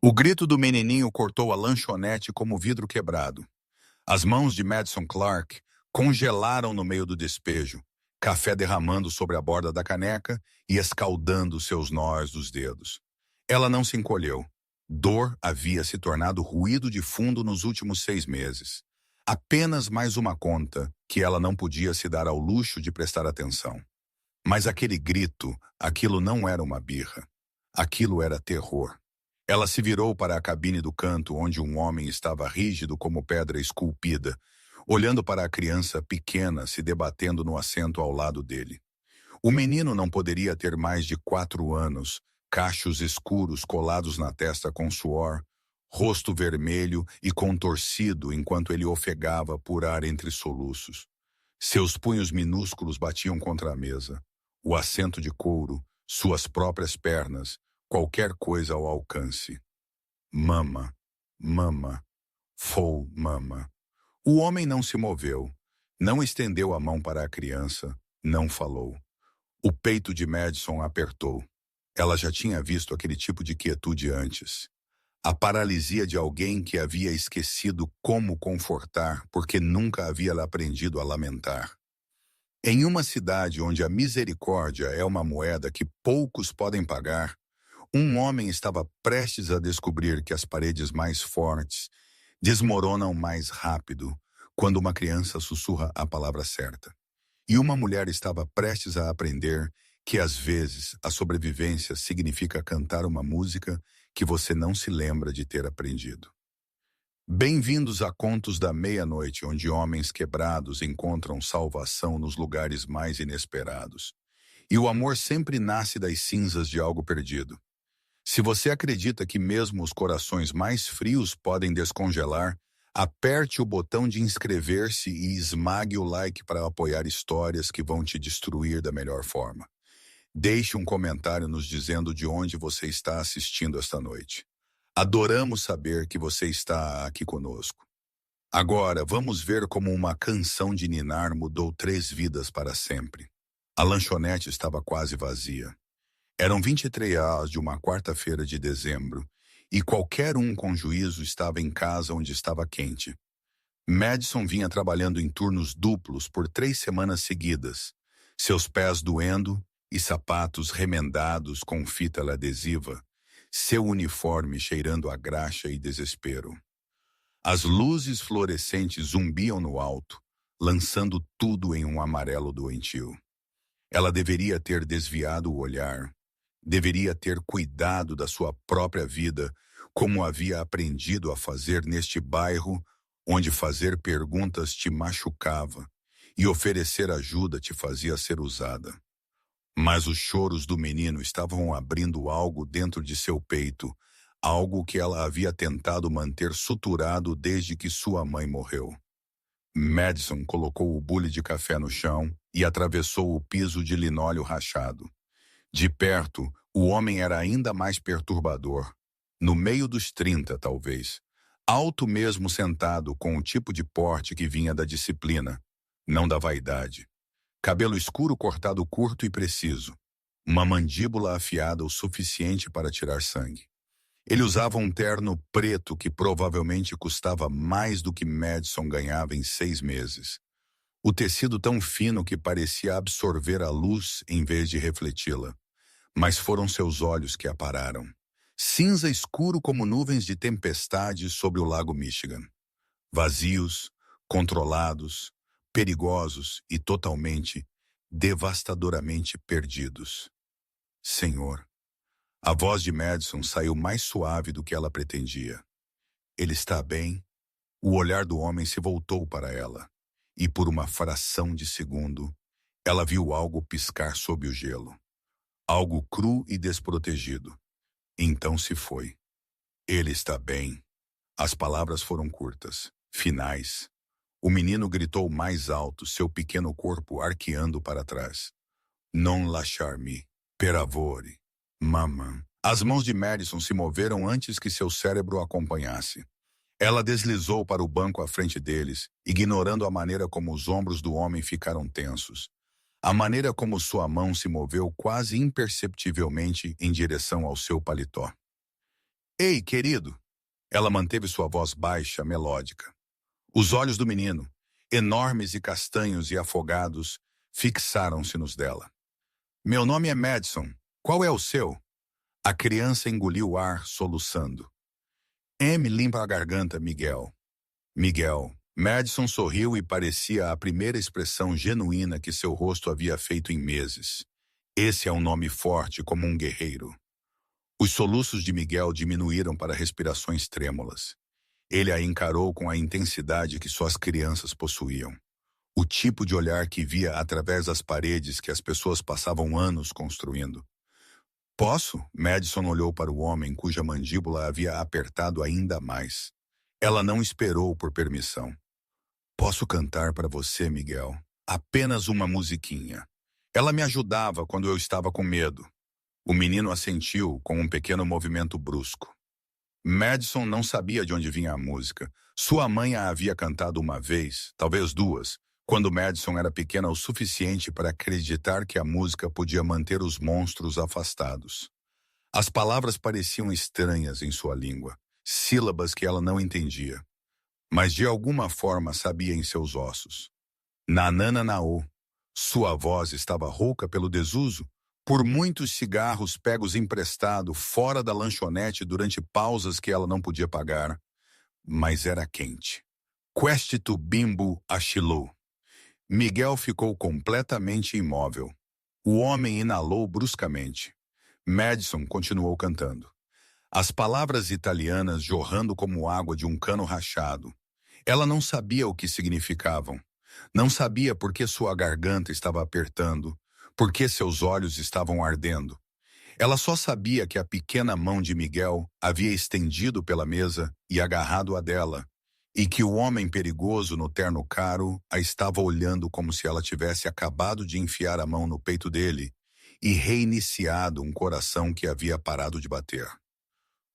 O grito do menininho cortou a lanchonete como vidro quebrado. As mãos de Madison Clark congelaram no meio do despejo, café derramando sobre a borda da caneca e escaldando seus nós dos dedos. Ela não se encolheu. Dor havia se tornado ruído de fundo nos últimos 6 meses. Apenas mais uma conta que ela não podia se dar ao luxo de prestar atenção. Mas aquele grito, aquilo não era uma birra. Aquilo era terror. Ela se virou para a cabine do canto, onde um homem estava rígido como pedra esculpida, olhando para a criança pequena se debatendo no assento ao lado dele. O menino não poderia ter mais de 4 anos, cachos escuros colados na testa com suor, rosto vermelho e contorcido enquanto ele ofegava por ar entre soluços. Seus punhos minúsculos batiam contra a mesa, o assento de couro, suas próprias pernas, qualquer coisa ao alcance. Mama, mama, fou mama. O homem não se moveu, não estendeu a mão para a criança, não falou. O peito de Madison apertou. Ela já tinha visto aquele tipo de quietude antes. A paralisia de alguém que havia esquecido como confortar porque nunca havia aprendido a lamentar. Em uma cidade onde a misericórdia é uma moeda que poucos podem pagar, um homem estava prestes a descobrir que as paredes mais fortes desmoronam mais rápido quando uma criança sussurra a palavra certa. E uma mulher estava prestes a aprender que, às vezes, a sobrevivência significa cantar uma música que você não se lembra de ter aprendido. Bem-vindos a Contos da Meia-Noite, onde homens quebrados encontram salvação nos lugares mais inesperados. E o amor sempre nasce das cinzas de algo perdido. Se você acredita que mesmo os corações mais frios podem descongelar, aperte o botão de inscrever-se e esmague o like para apoiar histórias que vão te destruir da melhor forma. Deixe um comentário nos dizendo de onde você está assistindo esta noite. Adoramos saber que você está aqui conosco. Agora, vamos ver como uma canção de ninar mudou 3 vidas para sempre. A lanchonete estava quase vazia. Eram 23 horas de uma quarta-feira de dezembro, e qualquer um com juízo estava em casa onde estava quente. Madison vinha trabalhando em turnos duplos por 3 semanas seguidas, seus pés doendo e sapatos remendados com fita adesiva, seu uniforme cheirando a graxa e desespero. As luzes fluorescentes zumbiam no alto, lançando tudo em um amarelo doentio. Ela deveria ter desviado o olhar, deveria ter cuidado da sua própria vida, como havia aprendido a fazer neste bairro, onde fazer perguntas te machucava e oferecer ajuda te fazia ser usada. Mas os choros do menino estavam abrindo algo dentro de seu peito, algo que ela havia tentado manter suturado desde que sua mãe morreu. Madison colocou o bule de café no chão e atravessou o piso de linóleo rachado. De perto, o homem era ainda mais perturbador. No meio dos 30, talvez. Alto mesmo sentado, com o tipo de porte que vinha da disciplina, não da vaidade. Cabelo escuro cortado curto e preciso. Uma mandíbula afiada o suficiente para tirar sangue. Ele usava um terno preto que provavelmente custava mais do que Madison ganhava em 6 meses. O tecido tão fino que parecia absorver a luz em vez de refleti-la. Mas foram seus olhos que a pararam. Cinza escuro como nuvens de tempestade sobre o lago Michigan. Vazios, controlados, perigosos e totalmente, devastadoramente perdidos. Senhor. A voz de Madison saiu mais suave do que ela pretendia. Ele está bem? O olhar do homem se voltou para ela, e por uma fração de segundo, ela viu algo piscar sob o gelo. Algo cru e desprotegido. Então se foi. Ele está bem. As palavras foram curtas, finais. O menino gritou mais alto, seu pequeno corpo arqueando para trás. Non lasciarmi, per favore, mamma. As mãos de Madison se moveram antes que seu cérebro a acompanhasse. Ela deslizou para o banco à frente deles, ignorando a maneira como os ombros do homem ficaram tensos. A maneira como sua mão se moveu quase imperceptivelmente em direção ao seu paletó. Ei, querido! Ela manteve sua voz baixa, melódica. Os olhos do menino, enormes e castanhos e afogados, fixaram-se nos dela. Meu nome é Madison. Qual é o seu? A criança engoliu o ar, soluçando. Limpa a garganta, Miguel. Miguel. Madison sorriu e parecia a primeira expressão genuína que seu rosto havia feito em meses. Esse é um nome forte como um guerreiro. Os soluços de Miguel diminuíram para respirações trêmulas. Ele a encarou com a intensidade que só as crianças possuíam. O tipo de olhar que via através das paredes que as pessoas passavam anos construindo. Posso? Madison olhou para o homem cuja mandíbula havia apertado ainda mais. Ela não esperou por permissão. Posso cantar para você, Miguel? Apenas uma musiquinha. Ela me ajudava quando eu estava com medo. O menino assentiu com um pequeno movimento brusco. Madison não sabia de onde vinha a música. Sua mãe a havia cantado uma vez, talvez duas, quando Madison era pequena o suficiente para acreditar que a música podia manter os monstros afastados. As palavras pareciam estranhas em sua língua, sílabas que ela não entendia, mas de alguma forma sabia em seus ossos. Nanananaô. Sua voz estava rouca pelo desuso, por muitos cigarros pegos emprestado fora da lanchonete durante pausas que ela não podia pagar, mas era quente. Quest to bimbo achilou. Miguel ficou completamente imóvel. O homem inalou bruscamente. Madison continuou cantando. As palavras italianas jorrando como água de um cano rachado. Ela não sabia o que significavam. Não sabia por que sua garganta estava apertando, por que seus olhos estavam ardendo. Ela só sabia que a pequena mão de Miguel havia estendido pela mesa e agarrado a dela, e que o homem perigoso no terno caro a estava olhando como se ela tivesse acabado de enfiar a mão no peito dele e reiniciado um coração que havia parado de bater.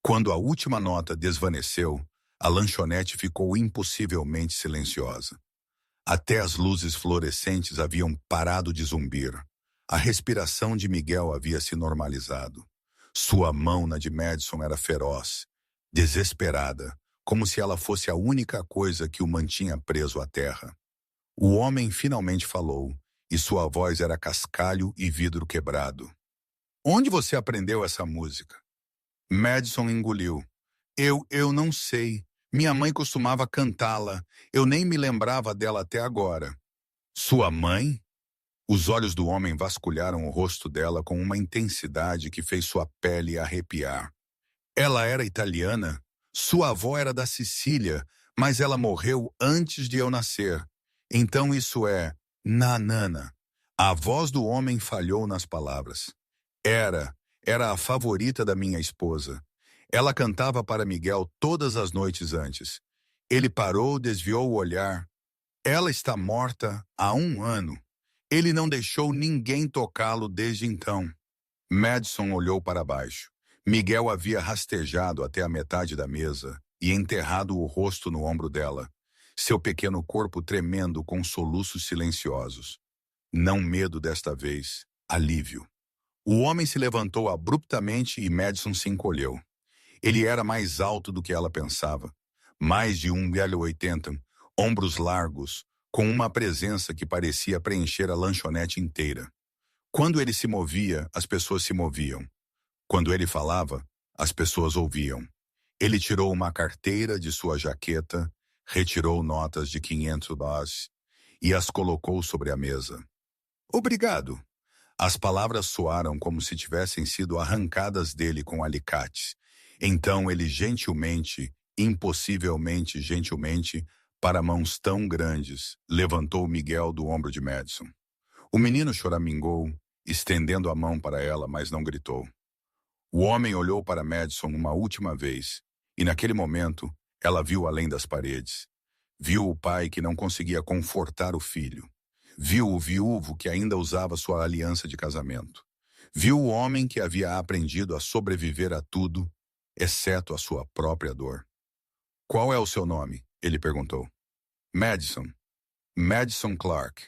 Quando a última nota desvaneceu, a lanchonete ficou impossivelmente silenciosa. Até as luzes fluorescentes haviam parado de zumbir. A respiração de Miguel havia se normalizado. Sua mão na de Madison era feroz, desesperada, como se ela fosse a única coisa que o mantinha preso à terra. O homem finalmente falou, e sua voz era cascalho e vidro quebrado. Onde você aprendeu essa música? Madison engoliu. Eu não sei. Minha mãe costumava cantá-la. Eu nem me lembrava dela até agora. Sua mãe? Os olhos do homem vasculharam o rosto dela com uma intensidade que fez sua pele arrepiar. Ela era italiana? Sua avó era da Sicília, mas ela morreu antes de eu nascer. Então isso é Nanana. A voz do homem falhou nas palavras. Era a favorita da minha esposa. Ela cantava para Miguel todas as noites antes. Ele parou, desviou o olhar. Ela está morta há 1 ano. Ele não deixou ninguém tocá-lo desde então. Madison olhou para baixo. Miguel havia rastejado até a metade da mesa e enterrado o rosto no ombro dela, seu pequeno corpo tremendo com soluços silenciosos. Não medo desta vez, alívio. O homem se levantou abruptamente e Madison se encolheu. Ele era mais alto do que ela pensava. Mais de 1,80 m, ombros largos, com uma presença que parecia preencher a lanchonete inteira. Quando ele se movia, as pessoas se moviam. Quando ele falava, as pessoas ouviam. Ele tirou uma carteira de sua jaqueta, retirou notas de $500 e as colocou sobre a mesa. Obrigado. As palavras soaram como se tivessem sido arrancadas dele com alicates. Então ele gentilmente, impossivelmente gentilmente, para mãos tão grandes, levantou Miguel do ombro de Madison. O menino choramingou, estendendo a mão para ela, mas não gritou. O homem olhou para Madison uma última vez, e naquele momento, ela viu além das paredes. Viu o pai que não conseguia confortar o filho. Viu o viúvo que ainda usava sua aliança de casamento. Viu o homem que havia aprendido a sobreviver a tudo, exceto a sua própria dor. Qual é o seu nome? Ele perguntou. Madison. Madison Clark.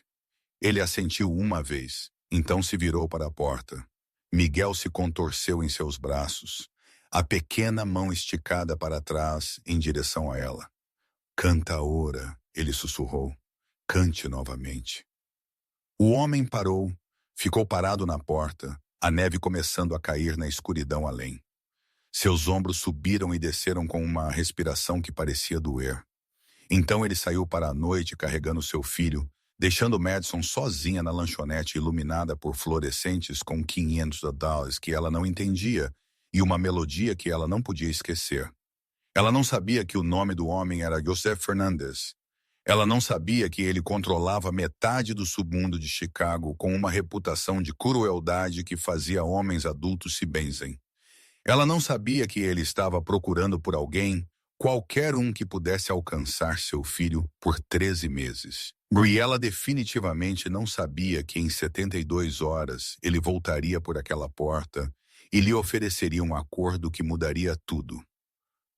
Ele assentiu uma vez, então se virou para a porta. Miguel se contorceu em seus braços. a pequena mão esticada para trás em direção a ela. Canta ora, ele sussurrou. Cante novamente. O homem parou, ficou parado na porta, a neve começando a cair na escuridão além. Seus ombros subiram e desceram com uma respiração que parecia doer. Então ele saiu para a noite carregando seu filho, deixando Madison sozinha na lanchonete iluminada por fluorescentes com $500 que ela não entendia e uma melodia que ela não podia esquecer. Ela não sabia que o nome do homem era José Fernandes. Ela não sabia que ele controlava metade do submundo de Chicago com uma reputação de crueldade que fazia homens adultos se benzem. Ela não sabia que ele estava procurando por alguém, qualquer um que pudesse alcançar seu filho por 13 meses. E ela definitivamente não sabia que em 72 horas ele voltaria por aquela porta e lhe ofereceria um acordo que mudaria tudo.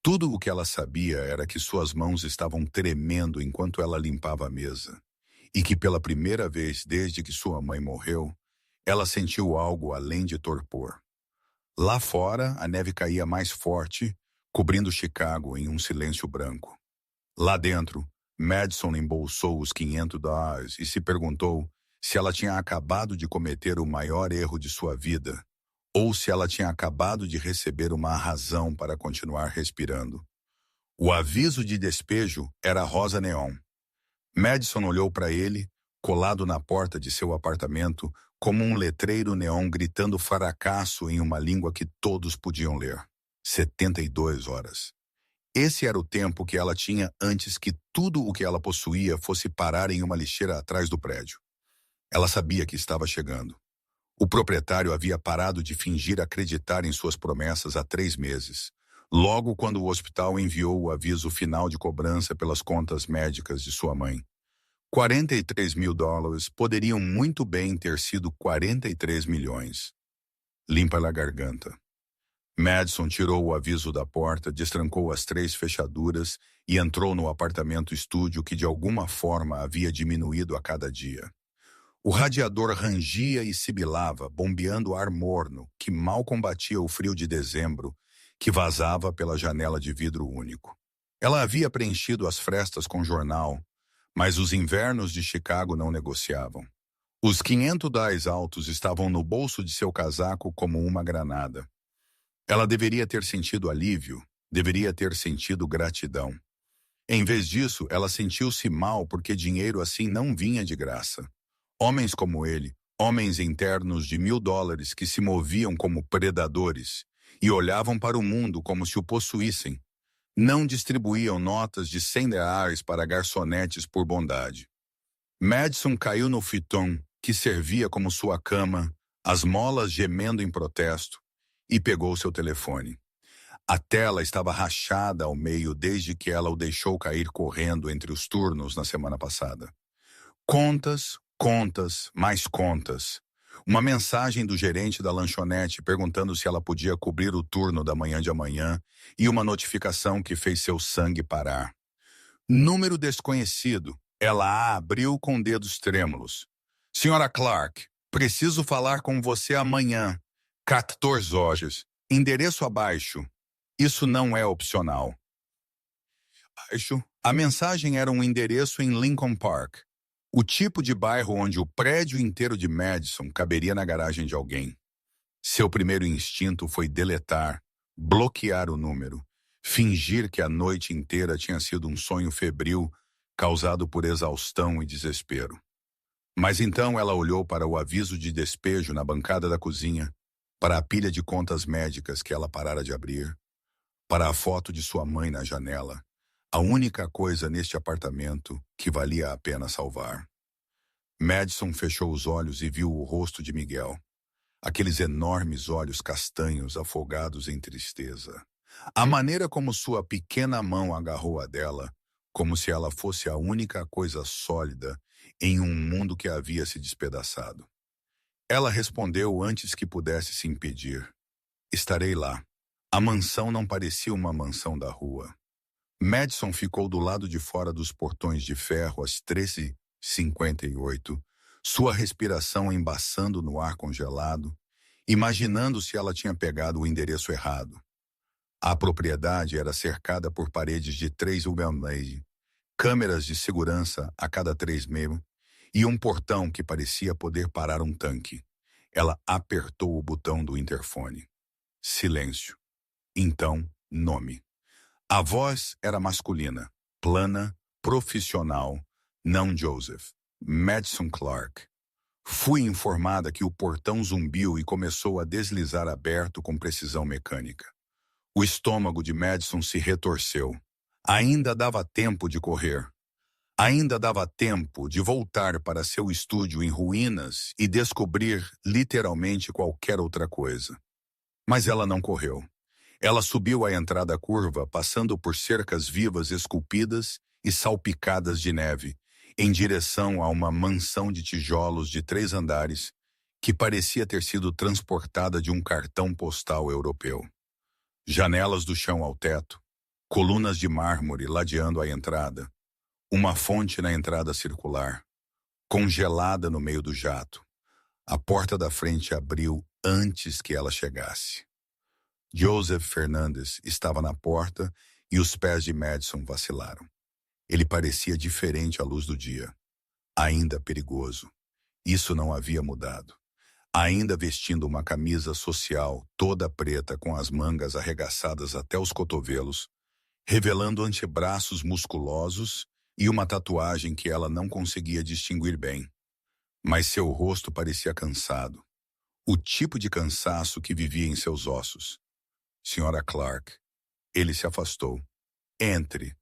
Tudo o que ela sabia era que suas mãos estavam tremendo enquanto ela limpava a mesa, e que pela primeira vez desde que sua mãe morreu, ela sentiu algo além de torpor. Lá fora, a neve caía mais forte, cobrindo Chicago em um silêncio branco. Lá dentro, Madison embolsou os $500 e se perguntou se ela tinha acabado de cometer o maior erro de sua vida, ou se ela tinha acabado de receber uma razão para continuar respirando. O aviso de despejo era rosa neon. Madison olhou para ele, colado na porta de seu apartamento, como um letreiro neon gritando fracasso em uma língua que todos podiam ler. 72 horas. Esse era o tempo que ela tinha antes que tudo o que ela possuía fosse parar em uma lixeira atrás do prédio. Ela sabia que estava chegando. O proprietário havia parado de fingir acreditar em suas promessas há 3 meses, logo quando o hospital enviou o aviso final de cobrança pelas contas médicas de sua mãe. $43 mil poderiam muito bem ter sido 43 milhões. Limpa a garganta. Madison tirou o aviso da porta, destrancou as 3 fechaduras e entrou no apartamento-estúdio que de alguma forma havia diminuído a cada dia. O radiador rangia e sibilava, bombeando ar morno, que mal combatia o frio de dezembro, que vazava pela janela de vidro único. Ela havia preenchido as frestas com jornal, mas os invernos de Chicago não negociavam. Os $500 altos estavam no bolso de seu casaco como uma granada. Ela deveria ter sentido alívio, deveria ter sentido gratidão. Em vez disso, ela sentiu-se mal porque dinheiro assim não vinha de graça. Homens como ele, homens internos de $1.000 que se moviam como predadores e olhavam para o mundo como se o possuíssem, não distribuíam notas de $100 para garçonetes por bondade. Madison caiu no futon que servia como sua cama, as molas gemendo em protesto, e pegou seu telefone. A tela estava rachada ao meio desde que ela o deixou cair correndo entre os turnos na semana passada. Contas, contas, mais contas. Uma mensagem do gerente da lanchonete perguntando se ela podia cobrir o turno da manhã de amanhã e uma notificação que fez seu sangue parar. Número desconhecido. Ela a abriu com dedos trêmulos. Senhora Clark, preciso falar com você amanhã. 14 horas. Endereço abaixo. Isso não é opcional. Abaixo. A mensagem era um endereço em Lincoln Park. O tipo de bairro onde o prédio inteiro de Madison caberia na garagem de alguém. Seu primeiro instinto foi deletar, bloquear o número, fingir que a noite inteira tinha sido um sonho febril causado por exaustão e desespero. Mas então ela olhou para o aviso de despejo na bancada da cozinha, para a pilha de contas médicas que ela parara de abrir, para a foto de sua mãe na janela, a única coisa neste apartamento que valia a pena salvar. Madison fechou os olhos e viu o rosto de Miguel. Aqueles enormes olhos castanhos afogados em tristeza. A maneira como sua pequena mão agarrou a dela, como se ela fosse a única coisa sólida em um mundo que havia se despedaçado. Ela respondeu antes que pudesse se impedir. Estarei lá. A mansão não parecia uma mansão da rua. Madison ficou do lado de fora dos portões de ferro às 13h58, sua respiração embaçando no ar congelado, imaginando se ela tinha pegado o endereço errado. A propriedade era cercada por paredes de 3 mm, câmeras de segurança a cada 3 mm e um portão que parecia poder parar um tanque. Ela apertou o botão do interfone. Silêncio. Então, nome. A voz era masculina, plana, profissional, não Joseph. Madison Clark. Fui informada que o portão zumbiu e começou a deslizar aberto com precisão mecânica. O estômago de Madison se retorceu. Ainda dava tempo de correr. Ainda dava tempo de voltar para seu estúdio em ruínas e descobrir literalmente qualquer outra coisa. Mas ela não correu. Ela subiu a entrada curva, passando por cercas vivas esculpidas e salpicadas de neve, em direção a uma mansão de tijolos de 3 andares que parecia ter sido transportada de um cartão postal europeu. Janelas do chão ao teto, colunas de mármore ladeando a entrada, uma fonte na entrada circular, congelada no meio do jato. A porta da frente abriu antes que ela chegasse. Joseph Fernandes estava na porta e os pés de Madison vacilaram. Ele parecia diferente à luz do dia. Ainda perigoso. Isso não havia mudado. Ainda vestindo uma camisa social toda preta com as mangas arregaçadas até os cotovelos, revelando antebraços musculosos e uma tatuagem que ela não conseguia distinguir bem. Mas seu rosto parecia cansado. O tipo de cansaço que vivia em seus ossos. Senhora Clark. Ele se afastou. Entre.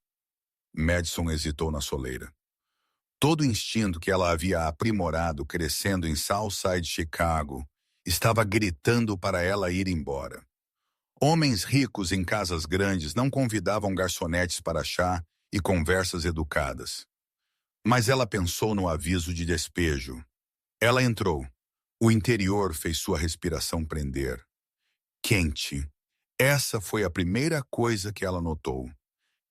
Madison hesitou na soleira. Todo o instinto que ela havia aprimorado crescendo em Southside Chicago estava gritando para ela ir embora. Homens ricos em casas grandes não convidavam garçonetes para chá e conversas educadas. Mas ela pensou no aviso de despejo. Ela entrou. O interior fez sua respiração prender. Quente. Essa foi a primeira coisa que ela notou.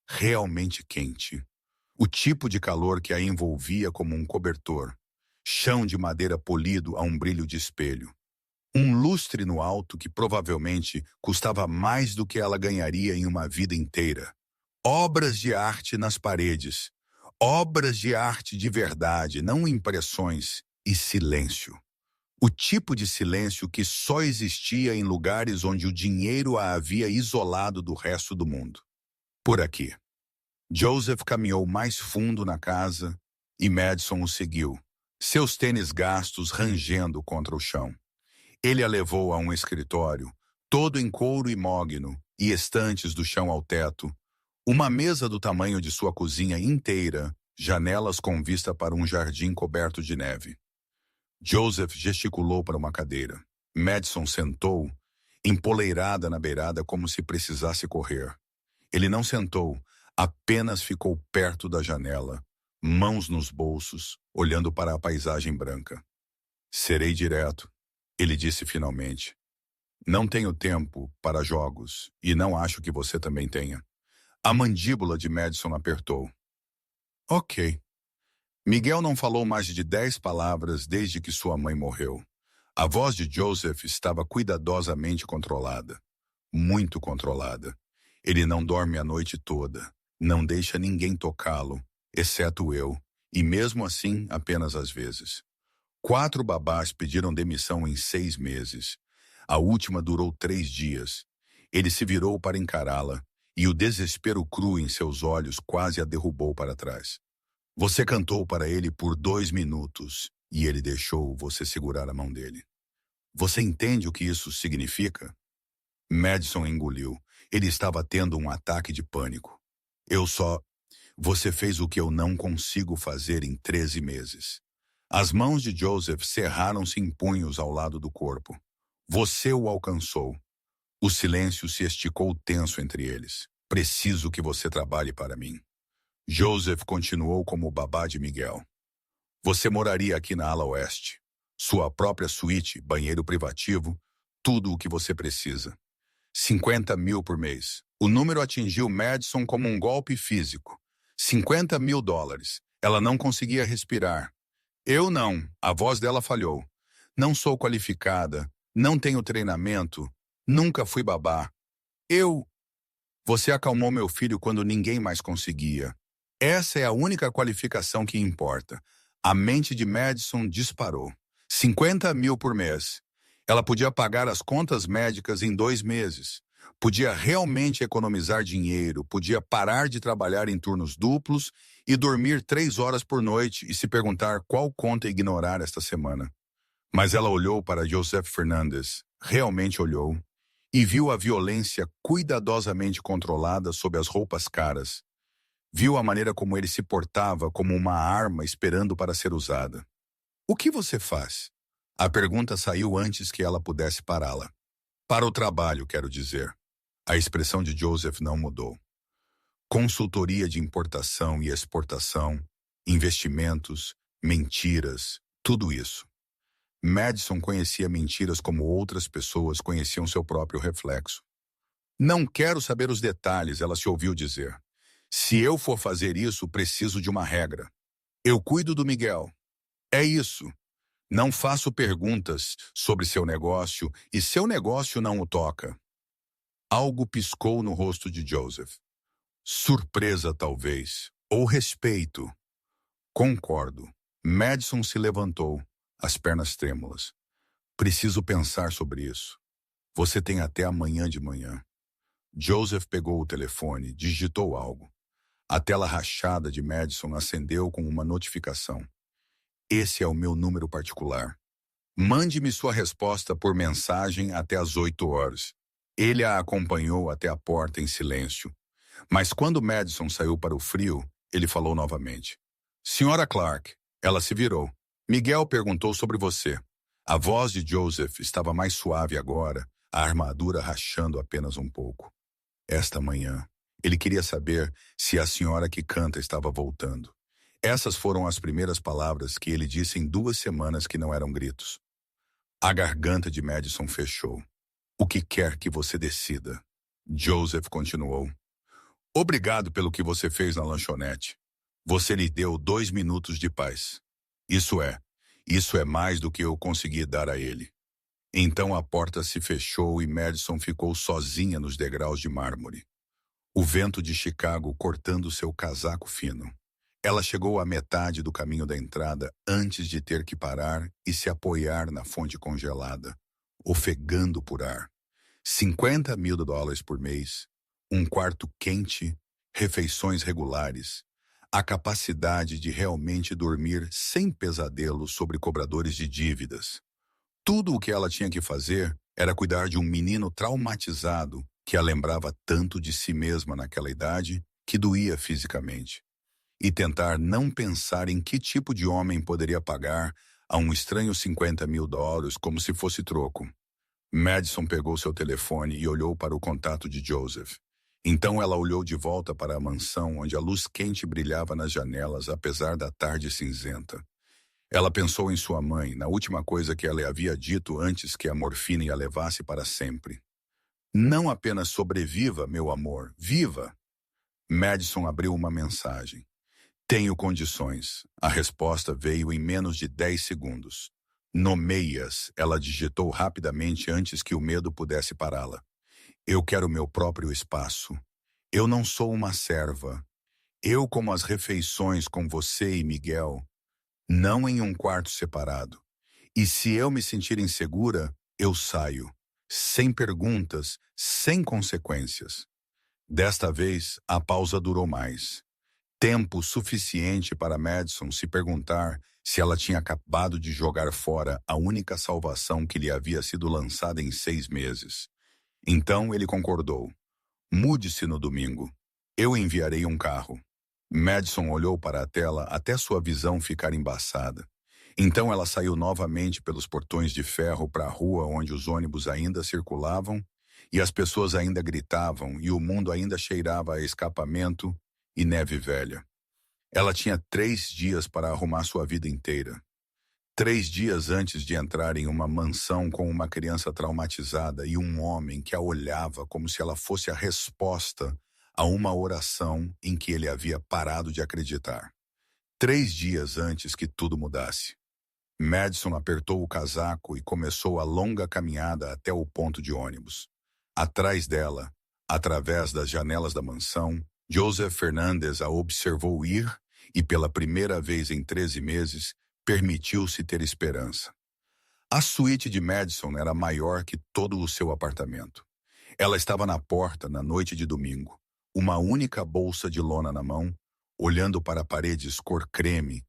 Realmente quente. O tipo de calor que a envolvia como um cobertor. Chão de madeira polido a um brilho de espelho. Um lustre no alto que provavelmente custava mais do que ela ganharia em uma vida inteira. Obras de arte nas paredes. Obras de arte de verdade, não impressões. E silêncio. O tipo de silêncio que só existia em lugares onde o dinheiro a havia isolado do resto do mundo. Por aqui. Joseph caminhou mais fundo na casa e Madison o seguiu, seus tênis gastos rangendo contra o chão. Ele a levou a um escritório, todo em couro e mogno, e estantes do chão ao teto, uma mesa do tamanho de sua cozinha inteira, janelas com vista para um jardim coberto de neve. Joseph gesticulou para uma cadeira. Madison sentou, empoleirada na beirada como se precisasse correr. Ele não sentou, apenas ficou perto da janela, mãos nos bolsos, olhando para a paisagem branca. Serei direto, ele disse finalmente. Não tenho tempo para jogos e não acho que você também tenha. A mandíbula de Madison apertou. Ok. Miguel não falou mais de 10 palavras desde que sua mãe morreu. A voz de Joseph estava cuidadosamente controlada. Muito controlada. Ele não dorme a noite toda. Não deixa ninguém tocá-lo, exceto eu, e mesmo assim apenas às vezes. 4 babás pediram demissão em 6 meses. A última durou 3 dias. Ele se virou para encará-la, e o desespero cru em seus olhos quase a derrubou para trás. Você cantou para ele por 2 minutos, e ele deixou você segurar a mão dele. Você entende o que isso significa? Madison engoliu. Ele estava tendo um ataque de pânico. Você fez o que eu não consigo fazer em 13 meses. As mãos de Joseph cerraram-se em punhos ao lado do corpo. Você o alcançou. O silêncio se esticou tenso entre eles. Preciso que você trabalhe para mim. Joseph continuou como o babá de Miguel. Você moraria aqui na ala oeste. Sua própria suíte, banheiro privativo, tudo o que você precisa. 50 mil por mês. O número atingiu Madison como um golpe físico. 50 mil dólares. Ela não conseguia respirar. Eu não. A voz dela falhou. Não sou qualificada. Não tenho treinamento. Nunca fui babá. Você acalmou meu filho quando ninguém mais conseguia. Essa é a única qualificação que importa. A mente de Madison disparou. 50 mil por mês. Ela podia pagar as contas médicas em 2 meses. Podia realmente economizar dinheiro, podia parar de trabalhar em turnos duplos e dormir 3 horas por noite e se perguntar qual conta ignorar esta semana. Mas ela olhou para Joseph Fernandes, realmente olhou, e viu a violência cuidadosamente controlada sob as roupas caras. Viu a maneira como ele se portava como uma arma esperando para ser usada. O que você faz? A pergunta saiu antes que ela pudesse pará-la. Para o trabalho, quero dizer. A expressão de Joseph não mudou. Consultoria de importação e exportação, investimentos, mentiras, tudo isso. Madison conhecia mentiras como outras pessoas conheciam seu próprio reflexo. Não quero saber os detalhes, ela se ouviu dizer. Se eu for fazer isso, preciso de uma regra. Eu cuido do Miguel. É isso. Não faço perguntas sobre seu negócio e seu negócio não o toca. Algo piscou no rosto de Joseph. Surpresa, talvez. Ou respeito. Concordo. Madison se levantou, as pernas trêmulas. Preciso pensar sobre isso. Você tem até amanhã de manhã. Joseph pegou o telefone, digitou algo. A tela rachada de Madison acendeu com uma notificação. Esse é o meu número particular. Mande-me sua resposta por mensagem até às 8 horas. Ele a acompanhou até a porta em silêncio. Mas quando Madison saiu para o frio, ele falou novamente. Senhora Clark, ela se virou. Miguel perguntou sobre você. A voz de Joseph estava mais suave agora, a armadura rachando apenas um pouco. Esta manhã, ele queria saber se a senhora que canta estava voltando. Essas foram as primeiras palavras que ele disse em 2 semanas que não eram gritos. A garganta de Madison fechou. O que quer que você decida. Joseph continuou. Obrigado pelo que você fez na lanchonete. Você lhe deu 2 minutos de paz. Isso é mais do que eu consegui dar a ele. Então a porta se fechou e Madison ficou sozinha nos degraus de mármore. O vento de Chicago cortando seu casaco fino. Ela chegou à metade do caminho da entrada antes de ter que parar e se apoiar na fonte congelada, ofegando por ar. 50 mil dólares por mês, um quarto quente, refeições regulares, a capacidade de realmente dormir sem pesadelos sobre cobradores de dívidas. Tudo o que ela tinha que fazer era cuidar de um menino traumatizado que a lembrava tanto de si mesma naquela idade que doía fisicamente. E tentar não pensar em que tipo de homem poderia pagar a um estranho 50 mil dólares como se fosse troco. Madison pegou seu telefone e olhou para o contato de Joseph. Então ela olhou de volta para a mansão onde a luz quente brilhava nas janelas apesar da tarde cinzenta. Ela pensou em sua mãe, na última coisa que ela havia dito antes que a morfina a levasse para sempre. Não apenas sobreviva, meu amor, viva! Madison abriu uma mensagem. Tenho condições. A resposta veio em menos de 10 segundos. Nomeie-as, ela digitou rapidamente antes que o medo pudesse pará-la. Eu quero meu próprio espaço. Eu não sou uma serva. Eu como as refeições com você e Miguel. Não em um quarto separado. E se eu me sentir insegura, eu saio. Sem perguntas, sem consequências. Desta vez, a pausa durou mais. Tempo suficiente para Madison se perguntar se ela tinha acabado de jogar fora a única salvação que lhe havia sido lançada em 6 meses. Então ele concordou. Mude-se no domingo. Eu enviarei um carro. Madison olhou para a tela até sua visão ficar embaçada. Então ela saiu novamente pelos portões de ferro para a rua onde os ônibus ainda circulavam e as pessoas ainda gritavam e o mundo ainda cheirava a escapamento e neve velha. Ela tinha 3 dias para arrumar sua vida inteira. 3 dias antes de entrar em uma mansão com uma criança traumatizada e um homem que a olhava como se ela fosse a resposta a uma oração em que ele havia parado de acreditar. 3 dias antes que tudo mudasse. Madison apertou o casaco e começou a longa caminhada até o ponto de ônibus. Atrás dela, Através das janelas da mansão, Joseph Fernandes a observou ir e, pela primeira vez em 13 meses, permitiu-se ter esperança. A suíte de Madison era maior que todo o seu apartamento. Ela estava na porta na noite de domingo, uma única bolsa de lona na mão, olhando para paredes cor creme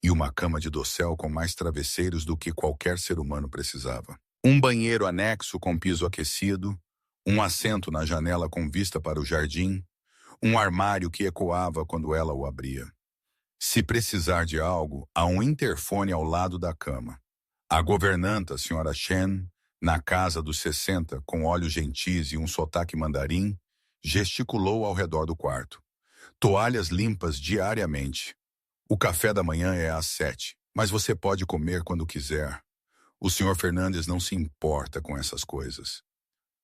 e uma cama de dossel com mais travesseiros do que qualquer ser humano precisava. Um banheiro anexo com piso aquecido, um assento na janela com vista para o jardim, um armário que ecoava quando ela o abria. Se precisar de algo, há um interfone ao lado da cama. A governanta, Sra. Chen, na casa dos 60, com olhos gentis e um sotaque mandarim, gesticulou ao redor do quarto. Toalhas limpas diariamente. O café da manhã é às 7, mas você pode comer quando quiser. O Sr. Fernandes não se importa com essas coisas.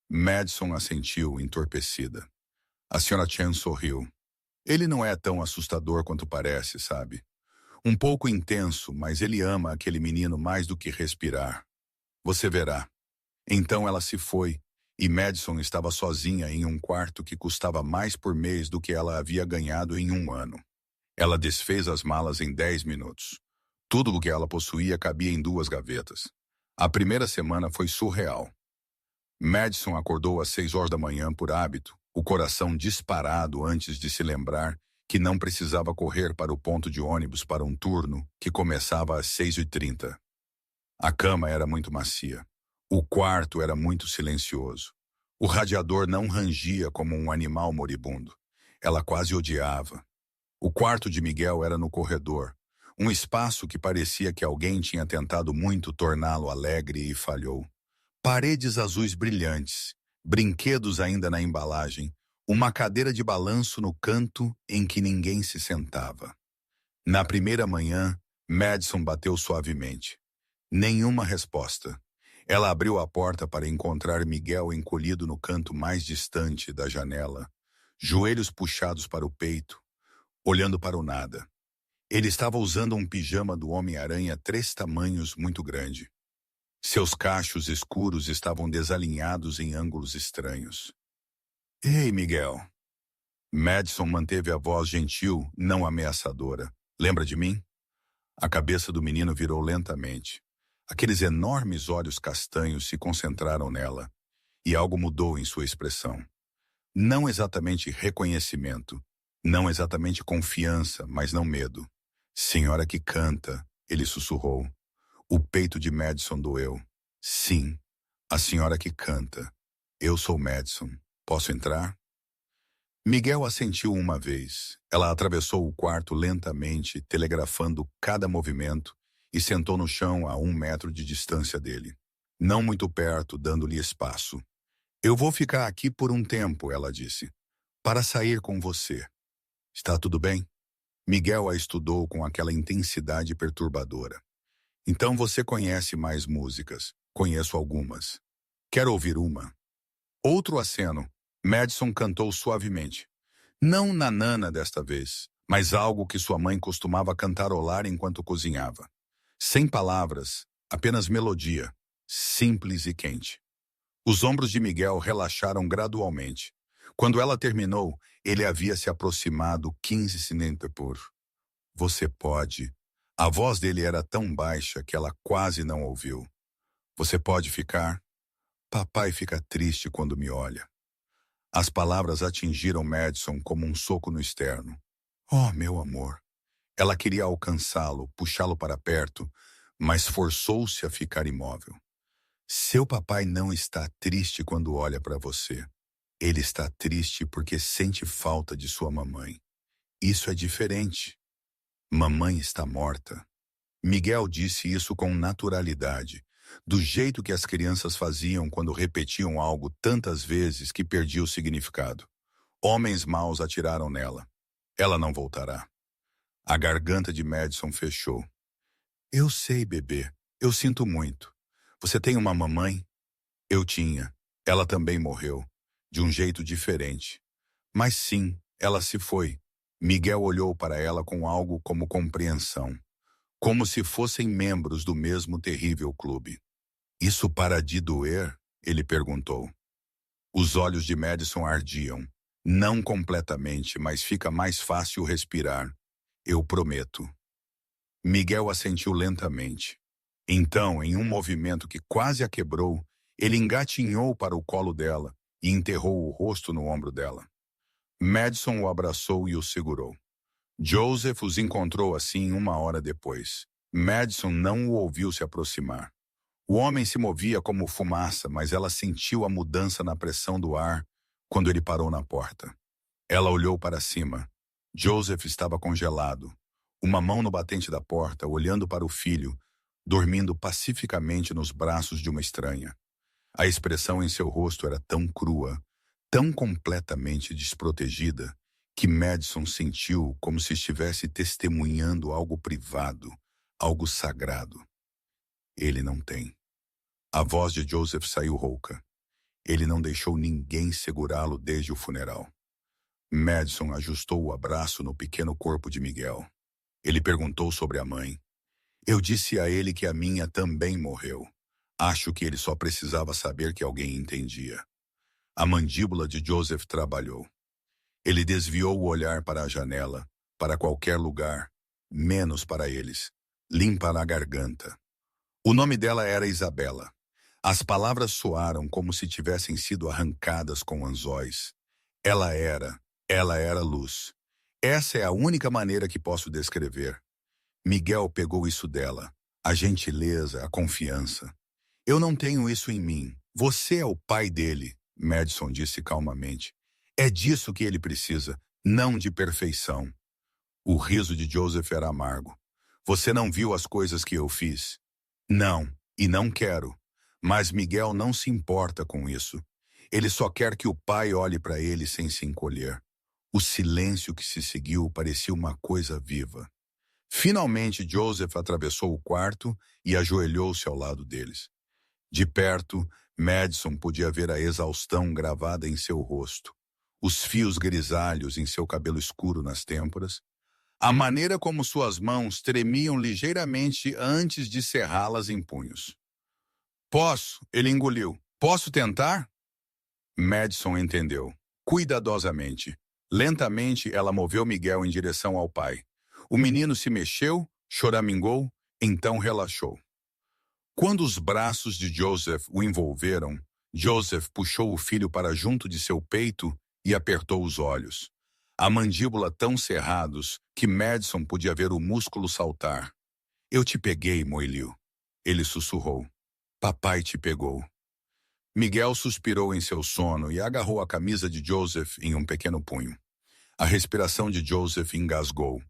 Madison assentiu, entorpecida. A Sra. Chen sorriu. Ele não é tão assustador quanto parece, sabe? Um pouco intenso, mas ele ama aquele menino mais do que respirar. Você verá. Então ela se foi, e Madison estava sozinha em um quarto que custava mais por mês do que ela havia ganhado em um ano. Ela desfez as malas em 10 minutos. Tudo o que ela possuía cabia em 2 gavetas. A primeira semana foi surreal. Madison acordou às 6 horas da manhã por hábito, o coração disparado antes de se lembrar que não precisava correr para o ponto de ônibus para um turno que começava às 6h30. A cama era muito macia. O quarto era muito silencioso. O radiador não rangia como um animal moribundo. Ela quase odiava. O quarto de Miguel era no corredor, um espaço que parecia que alguém tinha tentado muito torná-lo alegre e falhou. Paredes azuis brilhantes, brinquedos ainda na embalagem, uma cadeira de balanço no canto em que ninguém se sentava. Na primeira manhã, Madison bateu suavemente. Nenhuma resposta. Ela abriu a porta para encontrar Miguel encolhido no canto mais distante da janela, joelhos puxados para o peito, olhando para o nada. Ele estava usando um pijama do Homem-Aranha 3 tamanhos muito grande. Seus cachos escuros estavam desalinhados em ângulos estranhos. Ei, Miguel. Madison manteve a voz gentil, não ameaçadora. Lembra de mim? A cabeça do menino virou lentamente. Aqueles enormes olhos castanhos se concentraram nela, e algo mudou em sua expressão. Não exatamente reconhecimento, não exatamente confiança, mas não medo. Senhora que canta, ele sussurrou. O peito de Madison doeu. Sim, a senhora que canta. Eu sou Madison. Posso entrar? Miguel assentiu uma vez. Ela atravessou o quarto lentamente, telegrafando cada movimento, e sentou no chão a 1 metro de distância dele. Não muito perto, dando-lhe espaço. Eu vou ficar aqui por um tempo, ela disse, para sair com você. Está tudo bem? Miguel a estudou com aquela intensidade perturbadora. Então você conhece mais músicas. Conheço algumas. Quer ouvir uma? Outro aceno. Madison cantou suavemente. Não nanana desta vez, mas algo que sua mãe costumava cantarolar enquanto cozinhava. Sem palavras, apenas melodia, simples e quente. Os ombros de Miguel relaxaram gradualmente. Quando ela terminou, ele havia se aproximado 15 centímetros por. Você pode. A voz dele era tão baixa que ela quase não ouviu. Você pode ficar? Papai fica triste quando me olha. As palavras atingiram Madison como um soco no externo. Oh, meu amor. Ela queria alcançá-lo, puxá-lo para perto, mas forçou-se a ficar imóvel. Seu papai não está triste quando olha para você. Ele está triste porque sente falta de sua mamãe. Isso é diferente. Mamãe está morta. Miguel disse isso com naturalidade, do jeito que as crianças faziam quando repetiam algo tantas vezes que perdia o significado. Homens maus atiraram nela. Ela não voltará. A garganta de Madison fechou. Eu sei, bebê. Eu sinto muito. Você tem uma mamãe? Eu tinha. Ela também morreu. De um jeito diferente. Mas sim, ela se foi. Miguel olhou para ela com algo como compreensão. Como se fossem membros do mesmo terrível clube. Isso para de doer? Ele perguntou. Os olhos de Madison ardiam. Não completamente, mas fica mais fácil respirar. Eu prometo. Miguel assentiu lentamente. Então, em um movimento que quase a quebrou, ele engatinhou para o colo dela e enterrou o rosto no ombro dela. Madison o abraçou e o segurou. Joseph os encontrou assim 1 hora depois. Madison não o ouviu se aproximar. O homem se movia como fumaça, mas ela sentiu a mudança na pressão do ar quando ele parou na porta. Ela olhou para cima. Joseph estava congelado, uma mão no batente da porta, olhando para o filho, dormindo pacificamente nos braços de uma estranha. A expressão em seu rosto era tão crua, tão completamente desprotegida, que Madison sentiu como se estivesse testemunhando algo privado, algo sagrado. Ele não tem. A voz de Joseph saiu rouca. Ele não deixou ninguém segurá-lo desde o funeral. Madison ajustou o abraço no pequeno corpo de Miguel. Ele perguntou sobre a mãe. Eu disse a ele que a minha também morreu. Acho que ele só precisava saber que alguém entendia. A mandíbula de Joseph trabalhou. Ele desviou o olhar para a janela, para qualquer lugar, menos para eles. Limpa na garganta. O nome dela era Isabela. As palavras soaram como se tivessem sido arrancadas com anzóis. Ela era luz. Essa é a única maneira que posso descrever. Miguel pegou isso dela, a gentileza, a confiança. Eu não tenho isso em mim. Você é o pai dele, Madison disse calmamente. É disso que ele precisa, não de perfeição. O riso de Joseph era amargo. Você não viu as coisas que eu fiz? Não, e não quero. Mas Miguel não se importa com isso. Ele só quer que o pai olhe para ele sem se encolher. O silêncio que se seguiu parecia uma coisa viva. Finalmente, Joseph atravessou o quarto e ajoelhou-se ao lado deles. De perto, Madison podia ver a exaustão gravada em seu rosto, os fios grisalhos em seu cabelo escuro nas têmporas, a maneira como suas mãos tremiam ligeiramente antes de cerrá-las em punhos. Posso, ele engoliu. Posso tentar? Madison entendeu. Cuidadosamente. Lentamente, ela moveu Miguel em direção ao pai. O menino se mexeu, choramingou, então relaxou. Quando os braços de Joseph o envolveram, Joseph puxou o filho para junto de seu peito e apertou os olhos. A mandíbula tão cerrados que Madison podia ver o músculo saltar. Eu te peguei, Moelio. Ele sussurrou. Papai te pegou. Miguel suspirou em seu sono e agarrou a camisa de Joseph em um pequeno punho. A respiração de Joseph engasgou.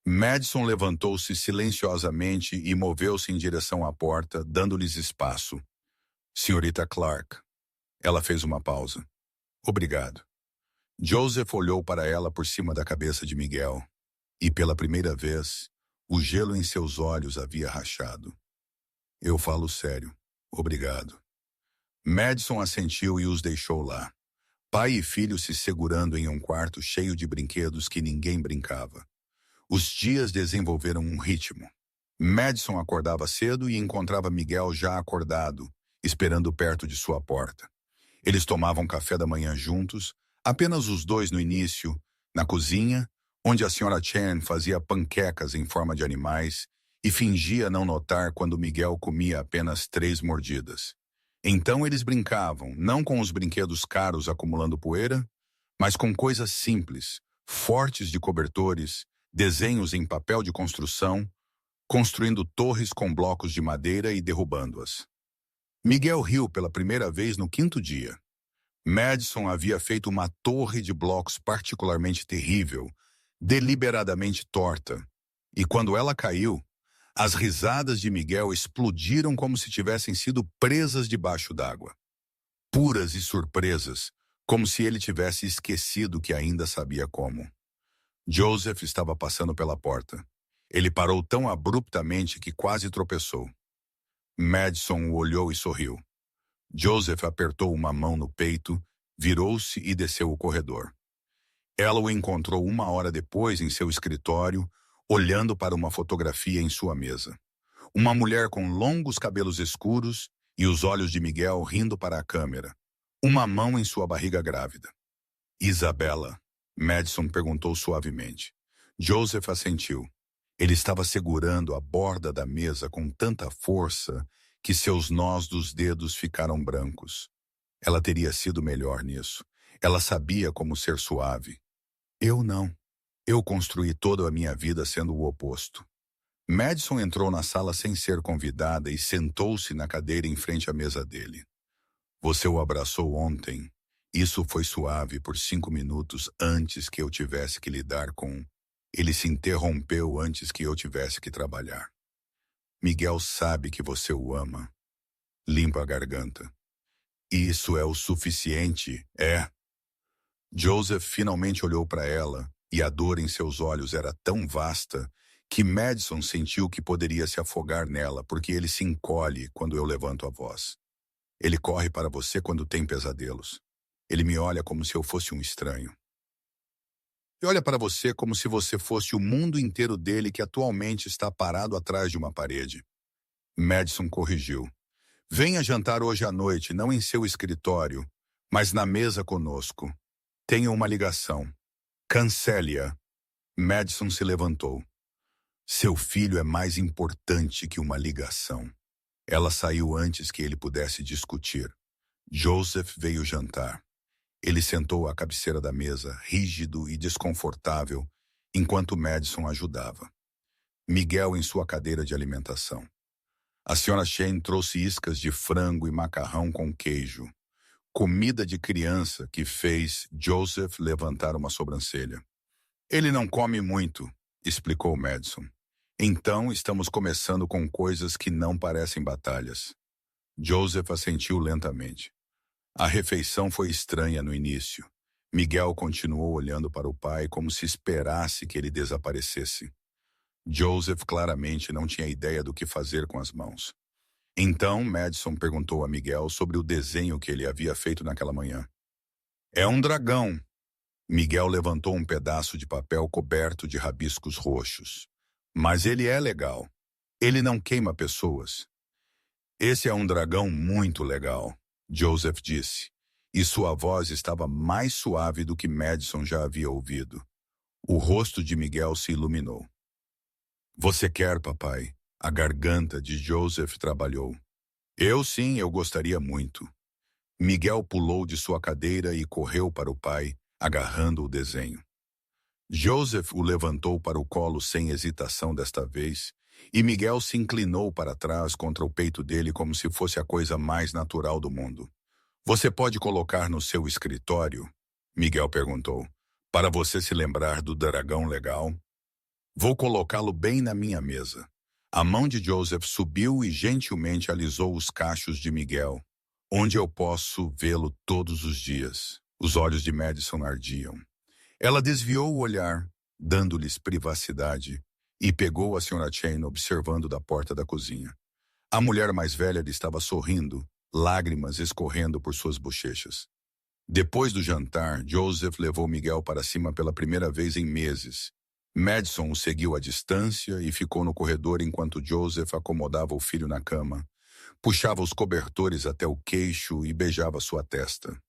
Madison levantou-se silenciosamente e moveu-se em direção à porta, dando-lhes espaço. Senhorita Clark. Ela fez uma pausa. Obrigado. Joseph olhou para ela por cima da cabeça de Miguel. E pela primeira vez, o gelo em seus olhos havia rachado. Eu falo sério. Obrigado. Madison assentiu e os deixou lá. Pai e filho se segurando em um quarto cheio de brinquedos que ninguém brincava. Os dias desenvolveram um ritmo. Madison acordava cedo e encontrava Miguel já acordado, esperando perto de sua porta. Eles tomavam café da manhã juntos, apenas os dois no início, na cozinha, onde a Sra. Chen fazia panquecas em forma de animais e fingia não notar quando Miguel comia apenas 3 mordidas. Então eles brincavam, não com os brinquedos caros acumulando poeira, mas com coisas simples, fortes de cobertores, desenhos em papel de construção, construindo torres com blocos de madeira e derrubando-as. Miguel riu pela primeira vez no 5º dia. Madison havia feito uma torre de blocos particularmente terrível, deliberadamente torta, e quando ela caiu, as risadas de Miguel explodiram como se tivessem sido presas debaixo d'água. Puras e surpresas, como se ele tivesse esquecido que ainda sabia como. Joseph estava passando pela porta. Ele parou tão abruptamente que quase tropeçou. Madison o olhou e sorriu. Joseph apertou uma mão no peito, virou-se e desceu o corredor. Ela o encontrou 1 hora depois em seu escritório, olhando para uma fotografia em sua mesa. Uma mulher com longos cabelos escuros e os olhos de Miguel rindo para a câmera. uma mão em sua barriga grávida. Isabela, Madison perguntou suavemente. Joseph assentiu. Ele estava segurando a borda da mesa com tanta força que seus nós dos dedos ficaram brancos. Ela teria sido melhor nisso. Ela sabia como ser suave. Eu não. Eu construí toda a minha vida sendo o oposto. Madison entrou na sala sem ser convidada e sentou-se na cadeira em frente à mesa dele. Você o abraçou ontem. Isso foi suave por 5 minutos antes que eu tivesse que lidar com... Ele se interrompeu antes que eu tivesse que trabalhar. Miguel sabe que você o ama. Limpa a garganta. Isso é o suficiente, é? Joseph finalmente olhou para ela e a dor em seus olhos era tão vasta que Madison sentiu que poderia se afogar nela porque ele se encolhe quando eu levanto a voz. Ele corre para você quando tem pesadelos. Ele me olha como se eu fosse um estranho. E olha para você como se você fosse o mundo inteiro dele que atualmente está parado atrás de uma parede. Madison corrigiu. Venha jantar hoje à noite, não em seu escritório, mas na mesa conosco. Tenho uma ligação. Cancele-a. Madison se levantou. Seu filho é mais importante que uma ligação. Ela saiu antes que ele pudesse discutir. Joseph veio jantar. Ele sentou à cabeceira da mesa, rígido e desconfortável, enquanto Madison ajudava. Miguel em sua cadeira de alimentação. A senhora Shane trouxe iscas de frango e macarrão com queijo. Comida de criança que fez Joseph levantar uma sobrancelha. Ele não come muito, explicou Madison. Então estamos começando com coisas que não parecem batalhas. Joseph assentiu lentamente. A refeição foi estranha no início. Miguel continuou olhando para o pai como se esperasse que ele desaparecesse. Joseph claramente não tinha ideia do que fazer com as mãos. Então, Madison perguntou a Miguel sobre o desenho que ele havia feito naquela manhã. É um dragão. Miguel levantou um pedaço de papel coberto de rabiscos roxos. Mas ele é legal. Ele não queima pessoas. Esse é um dragão muito legal, Joseph disse, e sua voz estava mais suave do que Madison já havia ouvido. O rosto de Miguel se iluminou. Você quer, papai? A garganta de Joseph trabalhou. Eu gostaria muito. Miguel pulou de sua cadeira e correu para o pai, agarrando o desenho. Joseph o levantou para o colo sem hesitação desta vez, e Miguel se inclinou para trás contra o peito dele como se fosse a coisa mais natural do mundo. Você pode colocar no seu escritório? Miguel perguntou. Para você se lembrar do dragão legal? Vou colocá-lo bem na minha mesa. A mão de Joseph subiu e gentilmente alisou os cachos de Miguel, onde eu posso vê-lo todos os dias. Os olhos de Madison ardiam. Ela desviou o olhar, dando-lhes privacidade, e pegou a Sra. Shane observando da porta da cozinha. A mulher mais velha lhe estava sorrindo, lágrimas escorrendo por suas bochechas. Depois do jantar, Joseph levou Miguel para cima pela primeira vez em meses. Madison o seguiu à distância e ficou no corredor enquanto Joseph acomodava o filho na cama, puxava os cobertores até o queixo e beijava sua testa.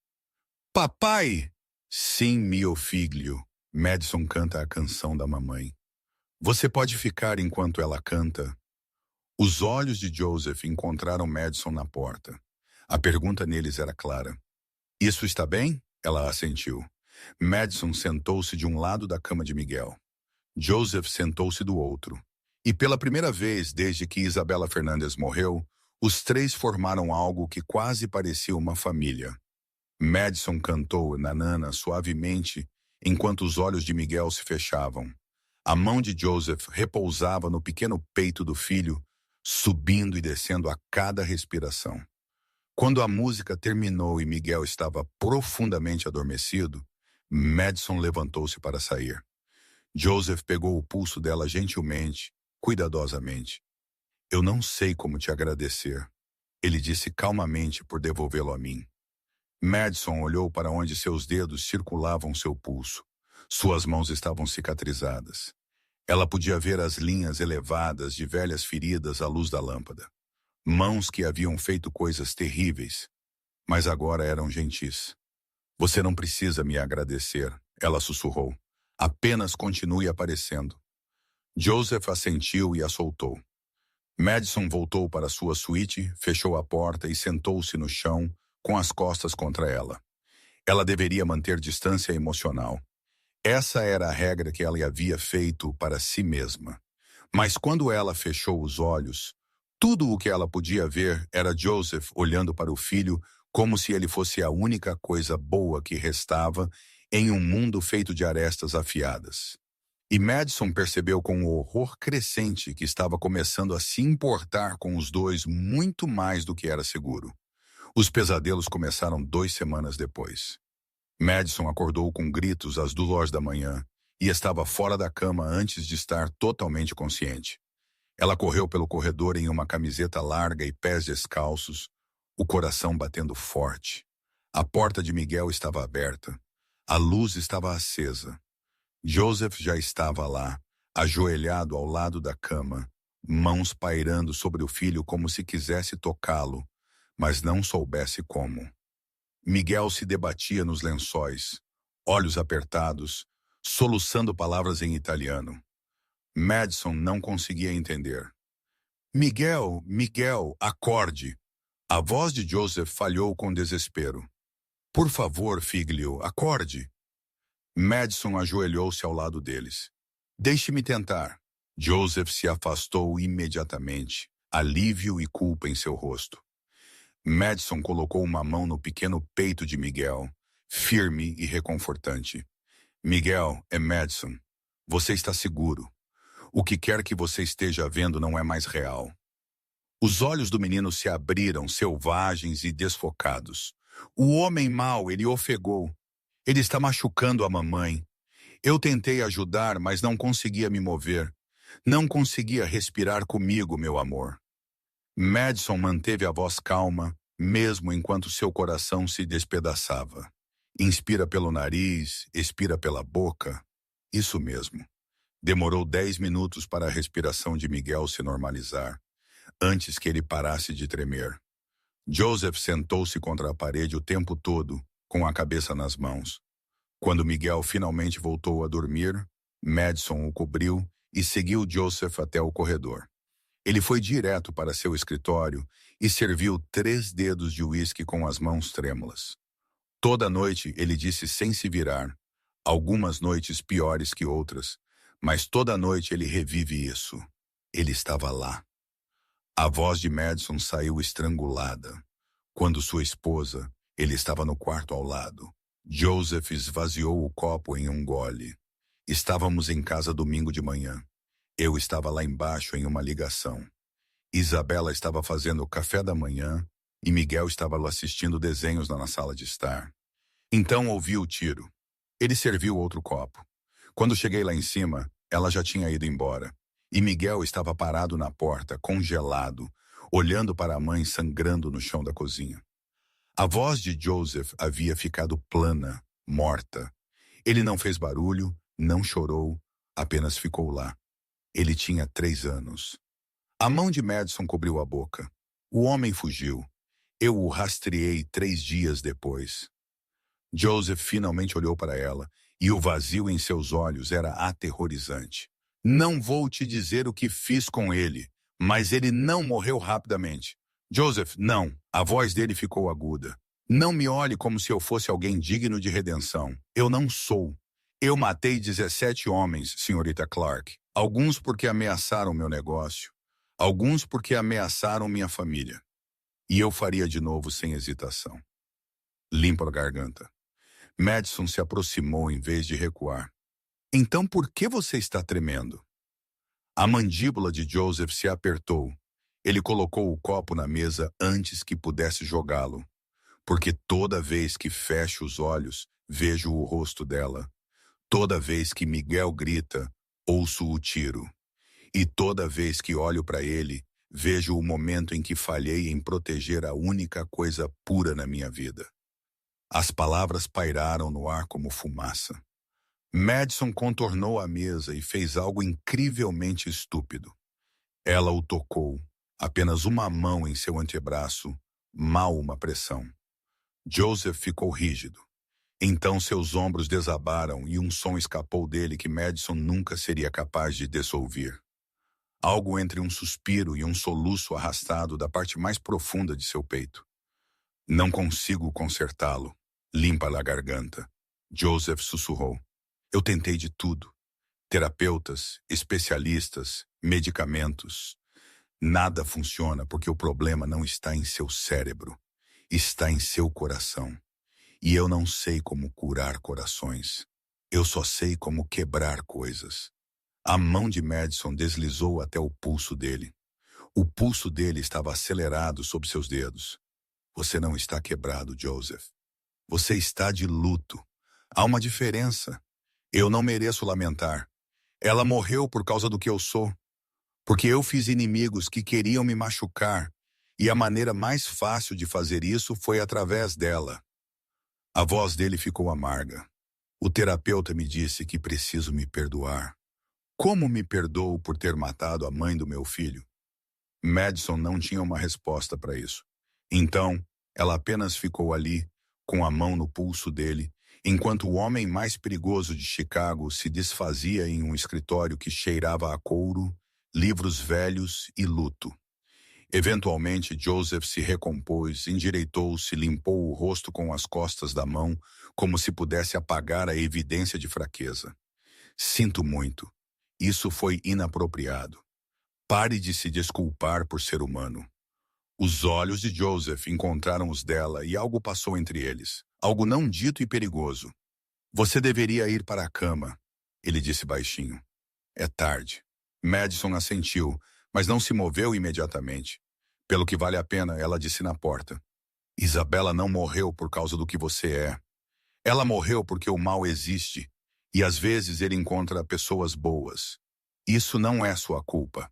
Papai! Sim, mio figlio. Madison canta a canção da mamãe. Você pode ficar enquanto ela canta? Os olhos de Joseph encontraram Madison na porta. A pergunta neles era clara. Isso está bem? Ela assentiu. Madison sentou-se de um lado da cama de Miguel. Joseph sentou-se do outro. E pela primeira vez desde que Isabela Fernandes morreu, os três formaram algo que quase parecia uma família. Madison cantou Nanana suavemente enquanto os olhos de Miguel se fechavam. A mão de Joseph repousava no pequeno peito do filho, subindo e descendo a cada respiração. Quando a música terminou e Miguel estava profundamente adormecido, Madison levantou-se para sair. Joseph pegou o pulso dela gentilmente, cuidadosamente. Eu não sei como te agradecer, ele disse calmamente por devolvê-lo a mim. Madison olhou para onde seus dedos circulavam seu pulso. Suas mãos estavam cicatrizadas. Ela podia ver as linhas elevadas de velhas feridas à luz da lâmpada. Mãos que haviam feito coisas terríveis. mas agora eram gentis. Você não precisa me agradecer, ela sussurrou. Apenas continue aparecendo. Joseph assentiu e a soltou. Madison voltou para sua suíte, fechou a porta e sentou-se no chão, com as costas contra ela. Ela deveria manter distância emocional. Essa era a regra que ela havia feito para si mesma. Mas quando ela fechou os olhos, tudo o que ela podia ver era Joseph olhando para o filho como se ele fosse a única coisa boa que restava em um mundo feito de arestas afiadas. E Madison percebeu com o horror crescente que estava começando a se importar com os dois muito mais do que era seguro. Os pesadelos começaram 2 semanas depois. Madison acordou com gritos às 2 horas da manhã e estava fora da cama antes de estar totalmente consciente. Ela correu pelo corredor em uma camiseta larga e pés descalços, o coração batendo forte. A porta de Miguel estava aberta. A luz estava acesa. Joseph já estava lá, ajoelhado ao lado da cama, mãos pairando sobre o filho como se quisesse tocá-lo, mas não soubesse como. Miguel se debatia nos lençóis, olhos apertados, soluçando palavras em italiano. Madison não conseguia entender. Miguel, Miguel, acorde! A voz de Joseph falhou com desespero. Por favor, Figlio, acorde! Madison ajoelhou-se ao lado deles. Deixe-me tentar. Joseph se afastou imediatamente, alívio e culpa em seu rosto. Madison colocou uma mão no pequeno peito de Miguel, firme e reconfortante. Miguel, é Madison. Você está seguro. O que quer que você esteja vendo não é mais real. Os olhos do menino se abriram, selvagens e desfocados. O homem mau, ele ofegou. Ele está machucando a mamãe. Eu tentei ajudar, mas não conseguia me mover. Não conseguia respirar comigo, meu amor. Madison manteve a voz calma, mesmo enquanto seu coração se despedaçava. Inspira pelo nariz, expira pela boca. Isso mesmo. Demorou 10 minutos para a respiração de Miguel se normalizar, antes que ele parasse de tremer. Joseph sentou-se contra a parede o tempo todo, com a cabeça nas mãos. Quando Miguel finalmente voltou a dormir, Madison o cobriu e seguiu Joseph até o corredor. Ele foi direto para seu escritório e serviu 3 dedos de uísque com as mãos trêmulas. Toda noite ele disse sem se virar, algumas noites piores que outras, mas toda noite ele revive isso. Ele estava lá. A voz de Madison saiu estrangulada. Quando sua esposa, ele estava no quarto ao lado. Joseph esvaziou o copo em um gole. Estávamos em casa domingo de manhã. Eu estava lá embaixo em uma ligação. Isabela estava fazendo o café da manhã e Miguel estava lá assistindo desenhos na sala de estar. Então ouvi o tiro. Ele serviu outro copo. Quando cheguei lá em cima, ela já tinha ido embora. E Miguel estava parado na porta, congelado, olhando para a mãe sangrando no chão da cozinha. A voz de Joseph havia ficado plana, morta. Ele não fez barulho, não chorou, apenas ficou lá. Ele tinha 3 anos. A mão de Madison cobriu a boca. O homem fugiu. Eu o rastreei 3 dias depois. Joseph finalmente olhou para ela, e o vazio em seus olhos era aterrorizante. Não vou te dizer o que fiz com ele, mas ele não morreu rapidamente. Joseph, não. A voz dele ficou aguda. Não me olhe como se eu fosse alguém digno de redenção. Eu não sou. Eu matei 17 homens, senhorita Clark. Alguns porque ameaçaram meu negócio. Alguns porque ameaçaram minha família. E eu faria de novo sem hesitação. Limpa a garganta. Madison se aproximou em vez de recuar. Então por que você está tremendo? A mandíbula de Joseph se apertou. Ele colocou o copo na mesa antes que pudesse jogá-lo. Porque toda vez que fecho os olhos, vejo o rosto dela. Toda vez que Miguel grita, ouço o tiro. E toda vez que olho para ele, vejo o momento em que falhei em proteger a única coisa pura na minha vida. As palavras pairaram no ar como fumaça. Madison contornou a mesa e fez algo incrivelmente estúpido. Ela o tocou, apenas uma mão em seu antebraço, mal uma pressão. Joseph ficou rígido. Então seus ombros desabaram e um som escapou dele que Madison nunca seria capaz de dissolver. Algo entre um suspiro e um soluço arrastado da parte mais profunda de seu peito. Não consigo consertá-lo. Limpa-lhe a garganta. Joseph sussurrou. Eu tentei de tudo. Terapeutas, especialistas, medicamentos. Nada funciona porque o problema não está em seu cérebro. Está em seu coração. E eu não sei como curar corações. Eu só sei como quebrar coisas. A mão de Madison deslizou até o pulso dele. O pulso dele estava acelerado sob seus dedos. Você não está quebrado, Joseph. Você está de luto. Há uma diferença. Eu não mereço lamentar. Ela morreu por causa do que eu sou. Porque eu fiz inimigos que queriam me machucar. E a maneira mais fácil de fazer isso foi através dela. A voz dele ficou amarga. O terapeuta me disse que preciso me perdoar. Como me perdoo por ter matado a mãe do meu filho? Madison não tinha uma resposta para isso. Então, ela apenas ficou ali, com a mão no pulso dele, enquanto o homem mais perigoso de Chicago se desfazia em um escritório que cheirava a couro, livros velhos e luto. Eventualmente, Joseph se recompôs, endireitou-se, limpou o rosto com as costas da mão, como se pudesse apagar a evidência de fraqueza. Sinto muito. Isso foi inapropriado. Pare de se desculpar por ser humano. Os olhos de Joseph encontraram os dela e algo passou entre eles. Algo não dito e perigoso. Você deveria ir para a cama, ele disse baixinho. É tarde. Madison assentiu, mas não se moveu imediatamente. Pelo que vale a pena, ela disse na porta. Isabela não morreu por causa do que você é. Ela morreu porque o mal existe, e às vezes ele encontra pessoas boas. Isso não é sua culpa.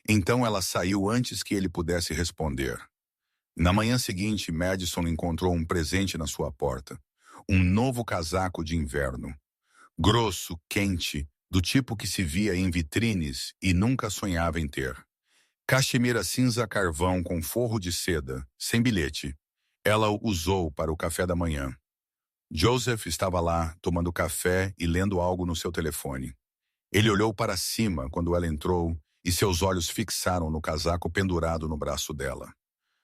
Então ela saiu antes que ele pudesse responder. Na manhã seguinte, Madison encontrou um presente na sua porta. Um novo casaco de inverno. Grosso, quente, do tipo que se via em vitrines e nunca sonhava em ter. Cachemira cinza carvão com forro de seda, sem bilhete. Ela o usou para o café da manhã. Joseph estava lá, tomando café e lendo algo no seu telefone. Ele olhou para cima quando ela entrou e seus olhos fixaram no casaco pendurado no braço dela.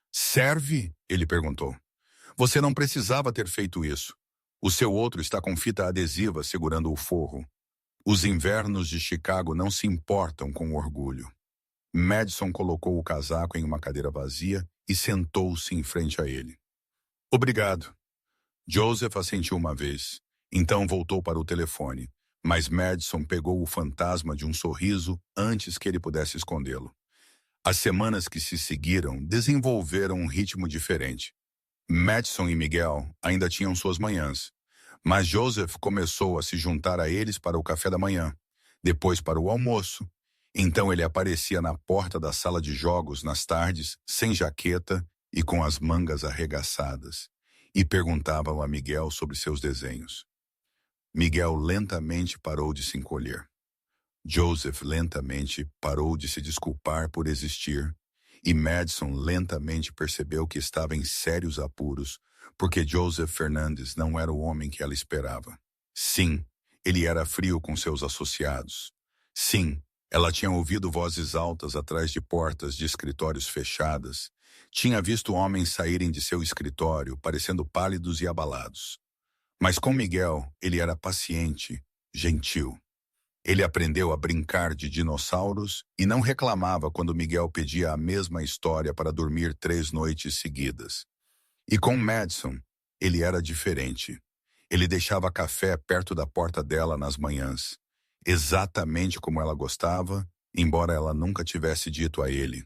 Serve? Ele perguntou. Você não precisava ter feito isso. O seu outro está com fita adesiva segurando o forro. Os invernos de Chicago não se importam com orgulho. Madison colocou o casaco em uma cadeira vazia e sentou-se em frente a ele. Obrigado. Joseph assentiu uma vez, então voltou para o telefone, mas Madison pegou o fantasma de um sorriso antes que ele pudesse escondê-lo. As semanas que se seguiram desenvolveram um ritmo diferente. Madison e Miguel ainda tinham suas manhãs, mas Joseph começou a se juntar a eles para o café da manhã, depois para o almoço. Então ele aparecia na porta da sala de jogos nas tardes, sem jaqueta e com as mangas arregaçadas, e perguntava a Miguel sobre seus desenhos. Miguel lentamente parou de se encolher. Joseph lentamente parou de se desculpar por existir, e Madison lentamente percebeu que estava em sérios apuros, porque Joseph Fernandes não era o homem que ela esperava. Sim, ele era frio com seus associados. Sim, ela tinha ouvido vozes altas atrás de portas de escritórios fechadas. Tinha visto homens saírem de seu escritório, parecendo pálidos e abalados. Mas com Miguel, ele era paciente, gentil. Ele aprendeu a brincar de dinossauros e não reclamava quando Miguel pedia a mesma história para dormir 3 noites seguidas. E com Madison, ele era diferente. Ele deixava café perto da porta dela nas manhãs, exatamente como ela gostava, embora ela nunca tivesse dito a ele.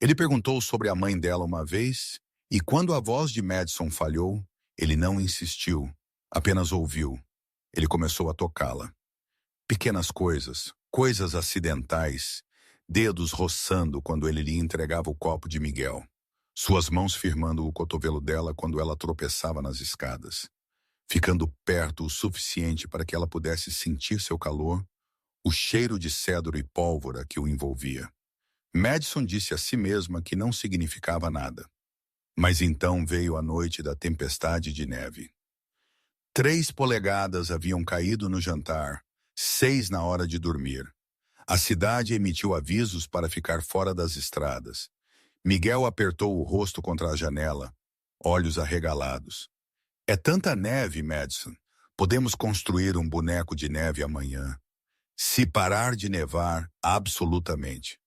Ele perguntou sobre a mãe dela uma vez, e quando a voz de Madison falhou, ele não insistiu, apenas ouviu. Ele começou a tocá-la. Pequenas coisas, coisas acidentais, dedos roçando quando ele lhe entregava o copo de Miguel, suas mãos firmando o cotovelo dela quando ela tropeçava nas escadas, ficando perto o suficiente para que ela pudesse sentir seu calor, o cheiro de cedro e pólvora que o envolvia. Madison disse a si mesma que não significava nada. Mas então veio a noite da tempestade de neve. 3 polegadas haviam caído no jantar, 6 na hora de dormir. A cidade emitiu avisos para ficar fora das estradas. Miguel apertou o rosto contra a janela, olhos arregalados. É tanta neve, Madison. Podemos construir um boneco de neve amanhã. Se parar de nevar, absolutamente.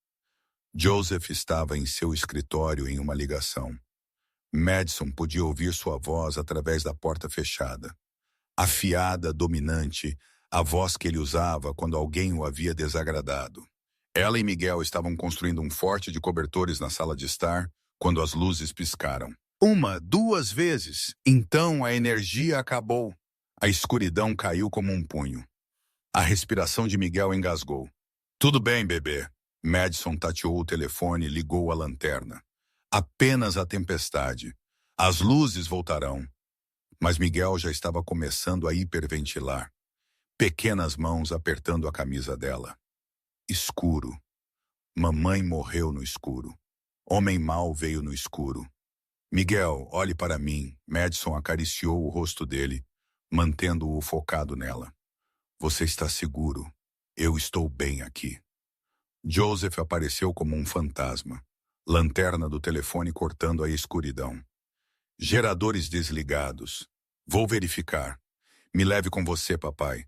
Joseph estava em seu escritório em uma ligação. Madison podia ouvir sua voz através da porta fechada. Afiada, dominante, a voz que ele usava quando alguém o havia desagradado. Ela e Miguel estavam construindo um forte de cobertores na sala de estar quando as luzes piscaram. 2 vezes. Então a energia acabou. A escuridão caiu como um punho. A respiração de Miguel engasgou. Tudo bem, bebê. Madison tateou o telefone e ligou a lanterna. Apenas a tempestade. As luzes voltarão. Mas Miguel já estava começando a hiperventilar. Pequenas mãos apertando a camisa dela. Escuro. Mamãe morreu no escuro. Homem mau veio no escuro. Miguel, olhe para mim. Madison acariciou o rosto dele, mantendo-o focado nela. Você está seguro. Eu estou bem aqui. Joseph apareceu como um fantasma. Lanterna do telefone cortando a escuridão. Geradores desligados. Vou verificar. Me leve com você, papai.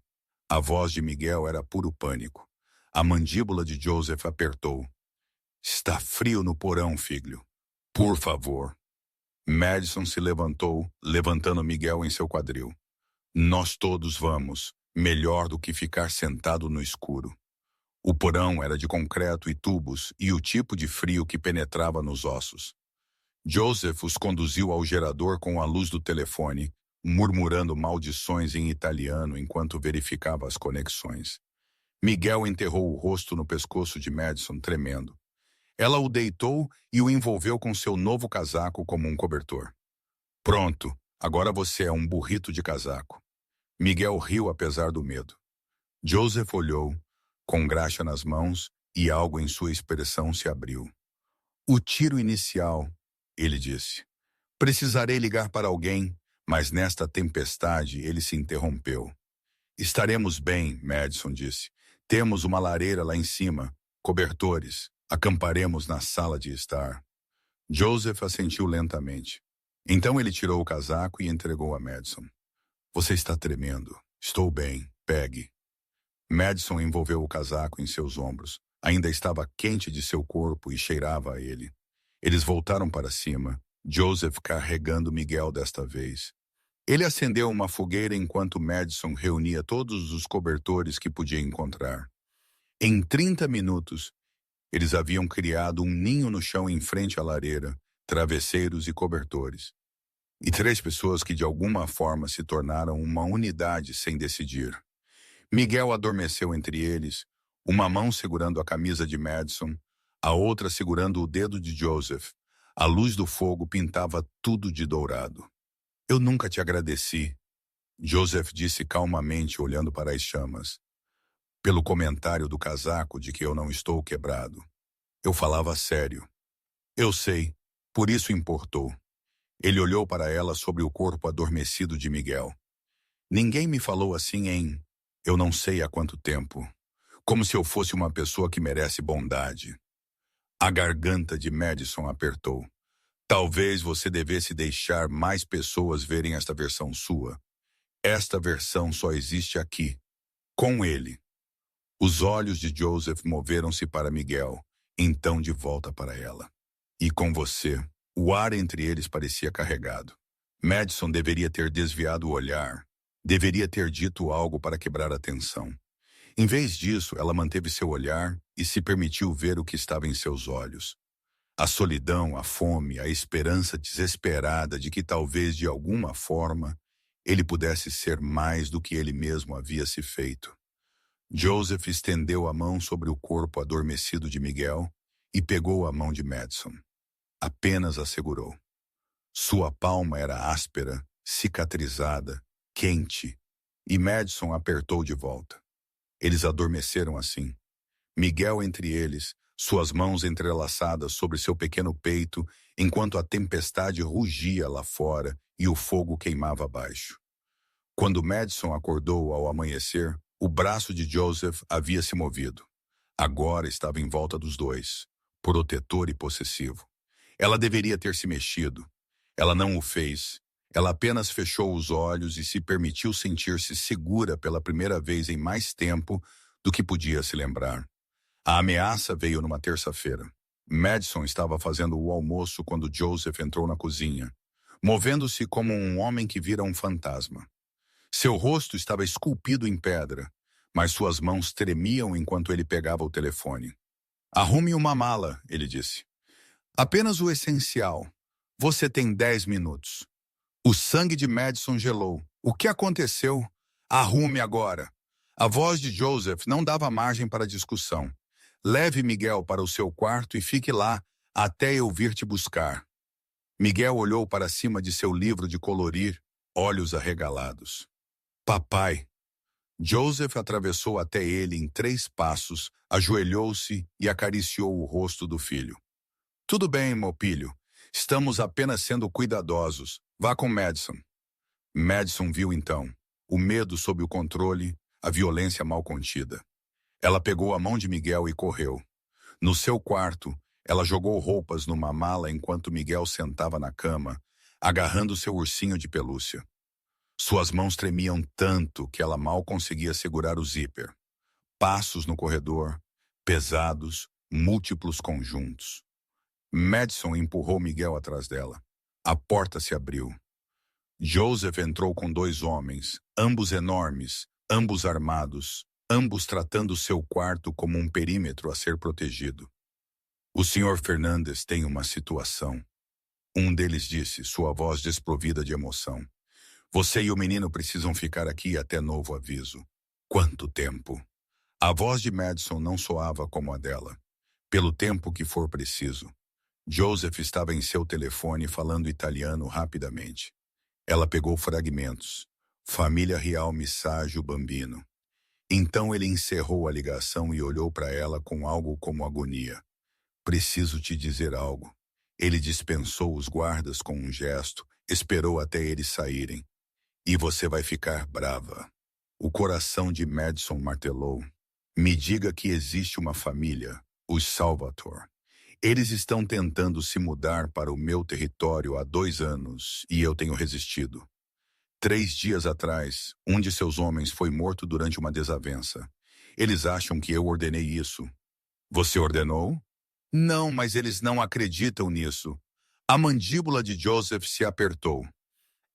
A voz de Miguel era puro pânico. A mandíbula de Joseph apertou. Está frio no porão, filho. Por favor. Madison se levantou, levantando Miguel em seu quadril. Nós todos vamos. Melhor do que ficar sentado no escuro. O porão era de concreto e tubos e o tipo de frio que penetrava nos ossos. Joseph os conduziu ao gerador com a luz do telefone, murmurando maldições em italiano enquanto verificava as conexões. Miguel enterrou o rosto no pescoço de Madison, tremendo. Ela o deitou e o envolveu com seu novo casaco como um cobertor. Pronto, agora você é um burrito de casaco. Miguel riu apesar do medo. Joseph olhou, com graxa nas mãos, e algo em sua expressão se abriu. O tiro inicial, ele disse. Precisarei ligar para alguém, mas nesta tempestade ele se interrompeu. Estaremos bem, Madison disse. Temos uma lareira lá em cima, cobertores. Acamparemos na sala de estar. Joseph assentiu lentamente. Então ele tirou o casaco e entregou a Madison. Você está tremendo. Estou bem. Pegue. Madison envolveu o casaco em seus ombros. Ainda estava quente de seu corpo e cheirava a ele. Eles voltaram para cima, Joseph carregando Miguel desta vez. Ele acendeu uma fogueira enquanto Madison reunia todos os cobertores que podia encontrar. Em 30 minutos, eles haviam criado um ninho no chão em frente à lareira, travesseiros e cobertores. E 3 pessoas que de alguma forma se tornaram uma unidade sem decidir. Miguel adormeceu entre eles, uma mão segurando a camisa de Madison, a outra segurando o dedo de Joseph. A luz do fogo pintava tudo de dourado. Eu nunca te agradeci, Joseph disse calmamente olhando para as chamas. Pelo comentário do casaco de que eu não estou quebrado. Eu falava sério. Eu sei, por isso importou. Ele olhou para ela sobre o corpo adormecido de Miguel. Ninguém me falou assim em, eu não sei há quanto tempo. Como se eu fosse uma pessoa que merece bondade. A garganta de Madison apertou. Talvez você devesse deixar mais pessoas verem esta versão sua. Esta versão só existe aqui, com ele. Os olhos de Joseph moveram-se para Miguel, então de volta para ela. E com você, o ar entre eles parecia carregado. Madison deveria ter desviado o olhar, deveria ter dito algo para quebrar a tensão. Em vez disso, ela manteve seu olhar e se permitiu ver o que estava em seus olhos. A solidão, a fome, a esperança desesperada de que talvez de alguma forma ele pudesse ser mais do que ele mesmo havia se feito. Joseph estendeu a mão sobre o corpo adormecido de Miguel e pegou a mão de Madison. Apenas a segurou. Sua palma era áspera, cicatrizada, quente, e Madison apertou de volta. Eles adormeceram assim. Miguel entre eles, suas mãos entrelaçadas sobre seu pequeno peito, enquanto a tempestade rugia lá fora e o fogo queimava abaixo. Quando Madison acordou ao amanhecer, o braço de Joseph havia se movido. Agora estava em volta dos dois, protetor e possessivo. Ela deveria ter se mexido. Ela não o fez. Ela apenas fechou os olhos e se permitiu sentir-se segura pela primeira vez em mais tempo do que podia se lembrar. A ameaça veio numa terça-feira. Madison estava fazendo o almoço quando Joseph entrou na cozinha, movendo-se como um homem que vira um fantasma. Seu rosto estava esculpido em pedra, mas suas mãos tremiam enquanto ele pegava o telefone. "Arrume uma mala", ele disse. "Apenas o essencial. Você tem 10 minutos." O sangue de Madison gelou. "O que aconteceu?" "Arrume agora." A voz de Joseph não dava margem para discussão. "Leve Miguel para o seu quarto e fique lá até eu vir te buscar." Miguel olhou para cima de seu livro de colorir, olhos arregalados. "Papai." Joseph atravessou até ele em 3 passos, ajoelhou-se e acariciou o rosto do filho. "Tudo bem, Mopilho. Estamos apenas sendo cuidadosos. Vá com Madison." Madison viu então o medo sob o controle, a violência mal contida. Ela pegou a mão de Miguel e correu. No seu quarto, ela jogou roupas numa mala enquanto Miguel sentava na cama, agarrando seu ursinho de pelúcia. Suas mãos tremiam tanto que ela mal conseguia segurar o zíper. Passos no corredor, pesados, múltiplos conjuntos. Madison empurrou Miguel atrás dela. A porta se abriu. Joseph entrou com 2 homens, ambos enormes, ambos armados, ambos tratando seu quarto como um perímetro a ser protegido. "O Sr. Fernandes tem uma situação." Um deles disse, sua voz desprovida de emoção. "Você e o menino precisam ficar aqui até novo aviso." "Quanto tempo?" A voz de Madison não soava como a dela. "Pelo tempo que for preciso." Joseph estava em seu telefone falando italiano rapidamente. Ela pegou fragmentos. "Família Real Misságio Bambino." Então ele encerrou a ligação e olhou para ela com algo como agonia. "Preciso te dizer algo." Ele dispensou os guardas com um gesto, esperou até eles saírem. "E você vai ficar brava." O coração de Madison martelou. "Me diga que existe uma família, os Salvatore. Eles estão tentando se mudar para o meu território há 2 anos e eu tenho resistido. 3 dias atrás, um de seus homens foi morto durante uma desavença. Eles acham que eu ordenei isso." "Você ordenou?" "Não, mas eles não acreditam nisso." A mandíbula de Joseph se apertou.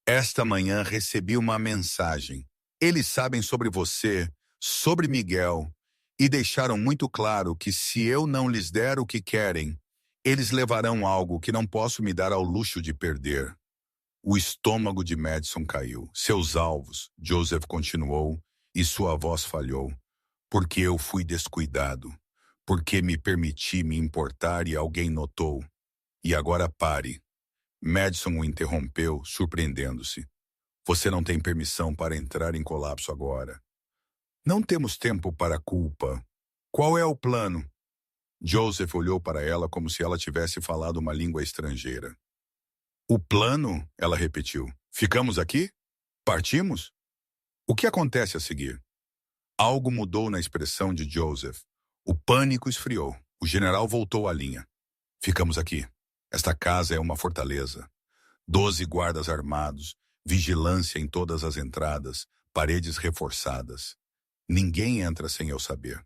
"Esta manhã recebi uma mensagem. Eles sabem sobre você, sobre Miguel, e deixaram muito claro que se eu não lhes der o que querem, eles levarão algo que não posso me dar ao luxo de perder." O estômago de Madison caiu. "Seus alvos," Joseph continuou, e sua voz falhou. "Porque eu fui descuidado. Porque me permiti me importar e alguém notou. E agora pare." Madison o interrompeu, surpreendendo-se. "Você não tem permissão para entrar em colapso agora." "Não temos tempo para culpa. Qual é o plano?" Joseph olhou para ela como se ela tivesse falado uma língua estrangeira. "O plano?" ela repetiu. "Ficamos aqui? Partimos?" "O que acontece a seguir?" Algo mudou na expressão de Joseph. O pânico esfriou. O general voltou à linha. "Ficamos aqui. Esta casa é uma fortaleza. 12 guardas armados, vigilância em todas as entradas, paredes reforçadas. Ninguém entra sem eu saber."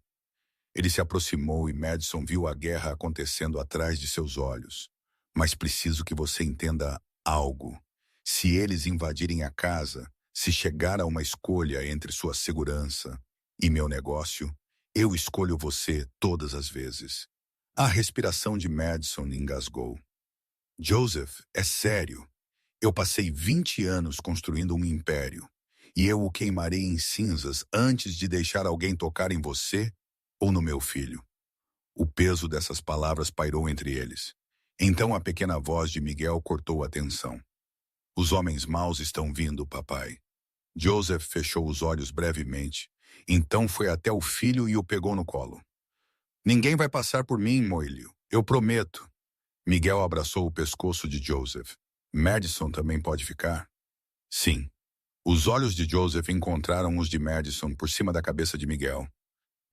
Ele se aproximou e Madison viu a guerra acontecendo atrás de seus olhos. "Mas preciso que você entenda algo. Se eles invadirem a casa, se chegar a uma escolha entre sua segurança e meu negócio, eu escolho você todas as vezes." A respiração de Madison engasgou. "Joseph, é sério. Eu passei 20 anos construindo um império, e eu o queimarei em cinzas antes de deixar alguém tocar em você ou no meu filho." O peso dessas palavras pairou entre eles. Então a pequena voz de Miguel cortou a tensão. "Os homens maus estão vindo, papai." Joseph fechou os olhos brevemente, então foi até o filho e o pegou no colo. Ninguém vai passar por mim, Moilho. Eu prometo. Miguel abraçou o pescoço de Joseph. Madison também pode ficar? Sim. Os olhos de Joseph encontraram os de Madison por cima da cabeça de Miguel.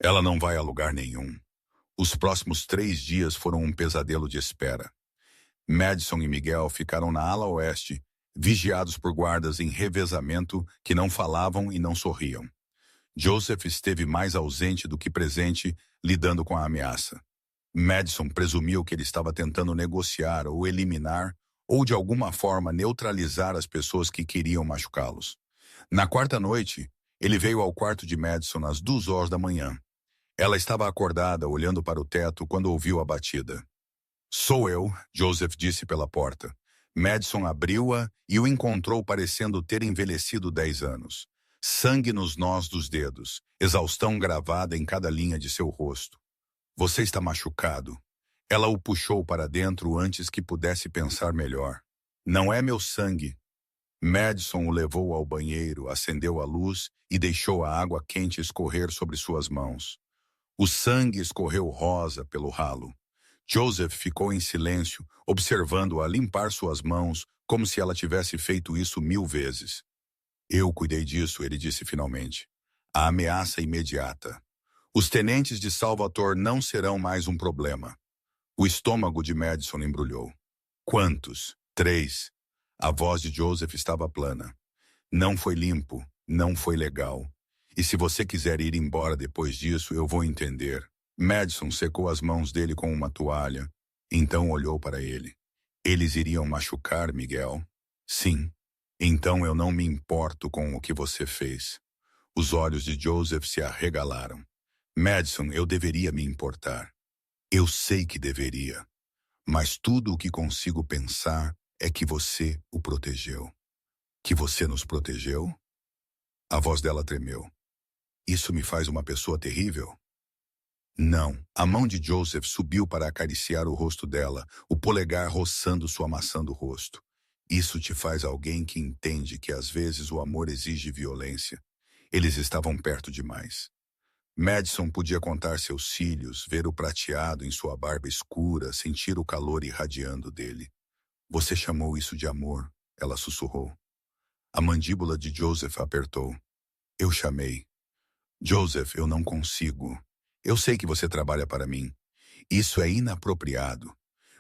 Ela não vai a lugar nenhum. Os próximos 3 dias foram um pesadelo de espera. Madison e Miguel ficaram na ala oeste, vigiados por guardas em revezamento que não falavam e não sorriam. Joseph esteve mais ausente do que presente, lidando com a ameaça. Madison presumiu que ele estava tentando negociar ou eliminar, ou de alguma forma neutralizar as pessoas que queriam machucá-los. Na quarta noite, ele veio ao quarto de Madison às 2 horas da manhã. Ela estava acordada, olhando para o teto, quando ouviu a batida. Sou eu, Joseph disse pela porta. Madison abriu-a e o encontrou parecendo ter envelhecido 10 anos. Sangue nos nós dos dedos, exaustão gravada em cada linha de seu rosto. Você está machucado. Ela o puxou para dentro antes que pudesse pensar melhor. Não é meu sangue. Madison o levou ao banheiro, acendeu a luz e deixou a água quente escorrer sobre suas mãos. O sangue escorreu rosa pelo ralo. Joseph ficou em silêncio, observando-a limpar suas mãos como se ela tivesse feito isso 1000 vezes. Eu cuidei disso, ele disse finalmente. A ameaça imediata. Os tenentes de Salvatore não serão mais um problema. O estômago de Madison embrulhou. Quantos? 3. A voz de Joseph estava plana. Não foi limpo, não foi legal. E se você quiser ir embora depois disso, eu vou entender. Madison secou as mãos dele com uma toalha. Então olhou para ele. Eles iriam machucar Miguel? Sim. Então eu não me importo com o que você fez. Os olhos de Joseph se arregalaram. Madison, eu deveria me importar. Eu sei que deveria. Mas tudo o que consigo pensar é que você o protegeu. Que você nos protegeu? A voz dela tremeu. Isso me faz uma pessoa terrível? Não. A mão de Joseph subiu para acariciar o rosto dela, o polegar roçando sua maçã do rosto. Isso te faz alguém que entende que às vezes o amor exige violência. Eles estavam perto demais. Madison podia contar seus cílios, ver o prateado em sua barba escura, sentir o calor irradiando dele. Você chamou isso de amor, ela sussurrou. A mandíbula de Joseph apertou. Eu chamei. Joseph, eu não consigo. Eu sei que você trabalha para mim. Isso é inapropriado.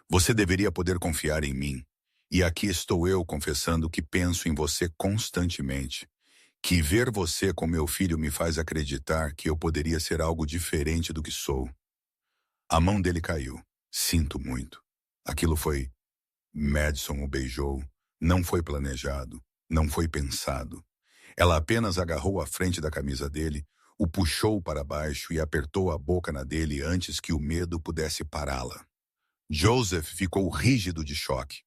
Você deveria poder confiar em mim. E aqui estou eu confessando que penso em você constantemente. Que ver você com meu filho me faz acreditar que eu poderia ser algo diferente do que sou. A mão dele caiu. Sinto muito. Aquilo foi... Madison o beijou. Não foi planejado. Não foi pensado. Ela apenas agarrou a frente da camisa dele, o puxou para baixo e apertou a boca na dele antes que o medo pudesse pará-la. Joseph ficou rígido de choque.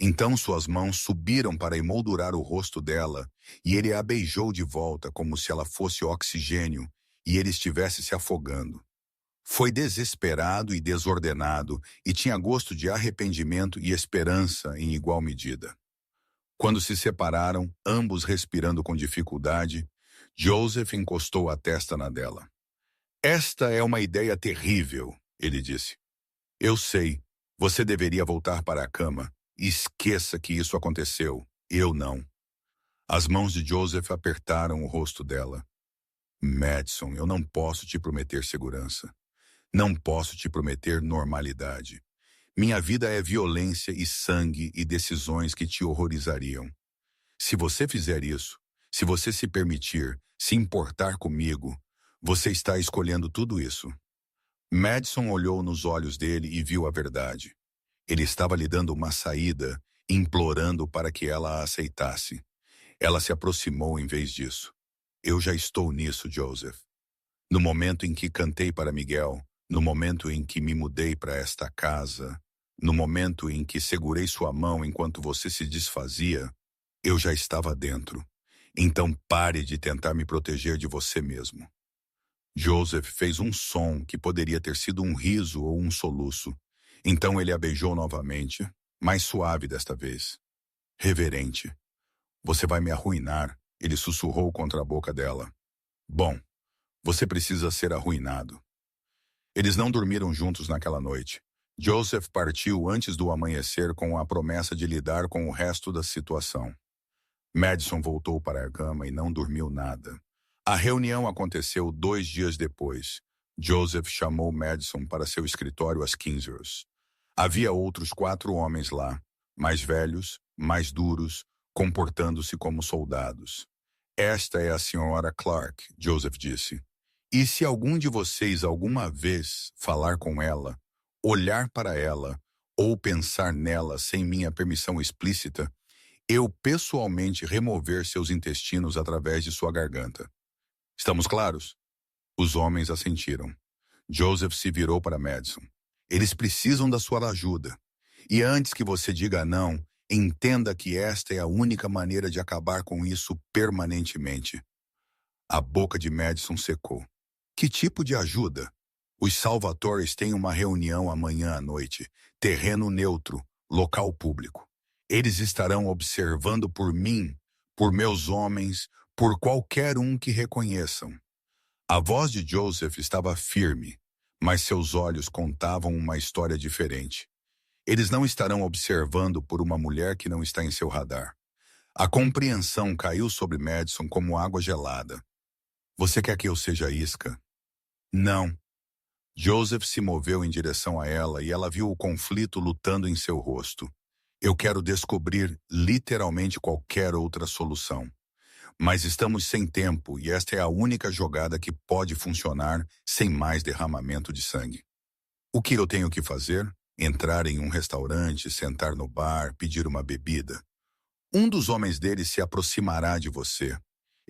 Então suas mãos subiram para emoldurar o rosto dela e ele a beijou de volta como se ela fosse oxigênio e ele estivesse se afogando. Foi desesperado e desordenado e tinha gosto de arrependimento e esperança em igual medida. Quando se separaram, ambos respirando com dificuldade, Joseph encostou a testa na dela. Esta é uma ideia terrível, ele disse. Eu sei, você deveria voltar para a cama. Esqueça que isso aconteceu. Eu não. As mãos de Joseph apertaram o rosto dela. Madison, eu não posso te prometer segurança. Não posso te prometer normalidade. Minha vida é violência e sangue e decisões que te horrorizariam. Se você fizer isso, se você se permitir, se importar comigo, você está escolhendo tudo isso. Madison olhou nos olhos dele e viu a verdade. Ele estava lhe dando uma saída, implorando para que ela a aceitasse. Ela se aproximou em vez disso. Eu já estou nisso, Joseph. No momento em que cantei para Miguel, no momento em que me mudei para esta casa, no momento em que segurei sua mão enquanto você se desfazia, eu já estava dentro. Então pare de tentar me proteger de você mesmo. Joseph fez um som que poderia ter sido um riso ou um soluço. Então ele a beijou novamente, mais suave desta vez. Reverente. Você vai me arruinar, ele sussurrou contra a boca dela. Bom, você precisa ser arruinado. Eles não dormiram juntos naquela noite. Joseph partiu antes do amanhecer com a promessa de lidar com o resto da situação. Madison voltou para a cama e não dormiu nada. A reunião aconteceu 2 dias depois. Joseph chamou Madison para seu escritório às 15 horas. Havia outros 4 homens lá, mais velhos, mais duros, comportando-se como soldados. Esta é a senhora Clark, Joseph disse. E se algum de vocês alguma vez falar com ela, olhar para ela ou pensar nela sem minha permissão explícita, eu pessoalmente remover seus intestinos através de sua garganta. Estamos claros? Os homens assentiram. Joseph se virou para Madison. Eles precisam da sua ajuda. E antes que você diga não, entenda que esta é a única maneira de acabar com isso permanentemente. A boca de Madison secou. Que tipo de ajuda? Os Salvatores têm uma reunião amanhã à noite. Terreno neutro, local público. Eles estarão observando por mim, por meus homens, por qualquer um que reconheçam. A voz de Joseph estava firme, mas seus olhos contavam uma história diferente. Eles não estarão observando por uma mulher que não está em seu radar. A compreensão caiu sobre Madison como água gelada. Você quer que eu seja isca? Não. Joseph se moveu em direção a ela e ela viu o conflito lutando em seu rosto. Eu quero descobrir literalmente qualquer outra solução. Mas estamos sem tempo e esta é a única jogada que pode funcionar sem mais derramamento de sangue. O que eu tenho que fazer? Entrar em um restaurante, sentar no bar, pedir uma bebida. Um dos homens dele se aproximará de você.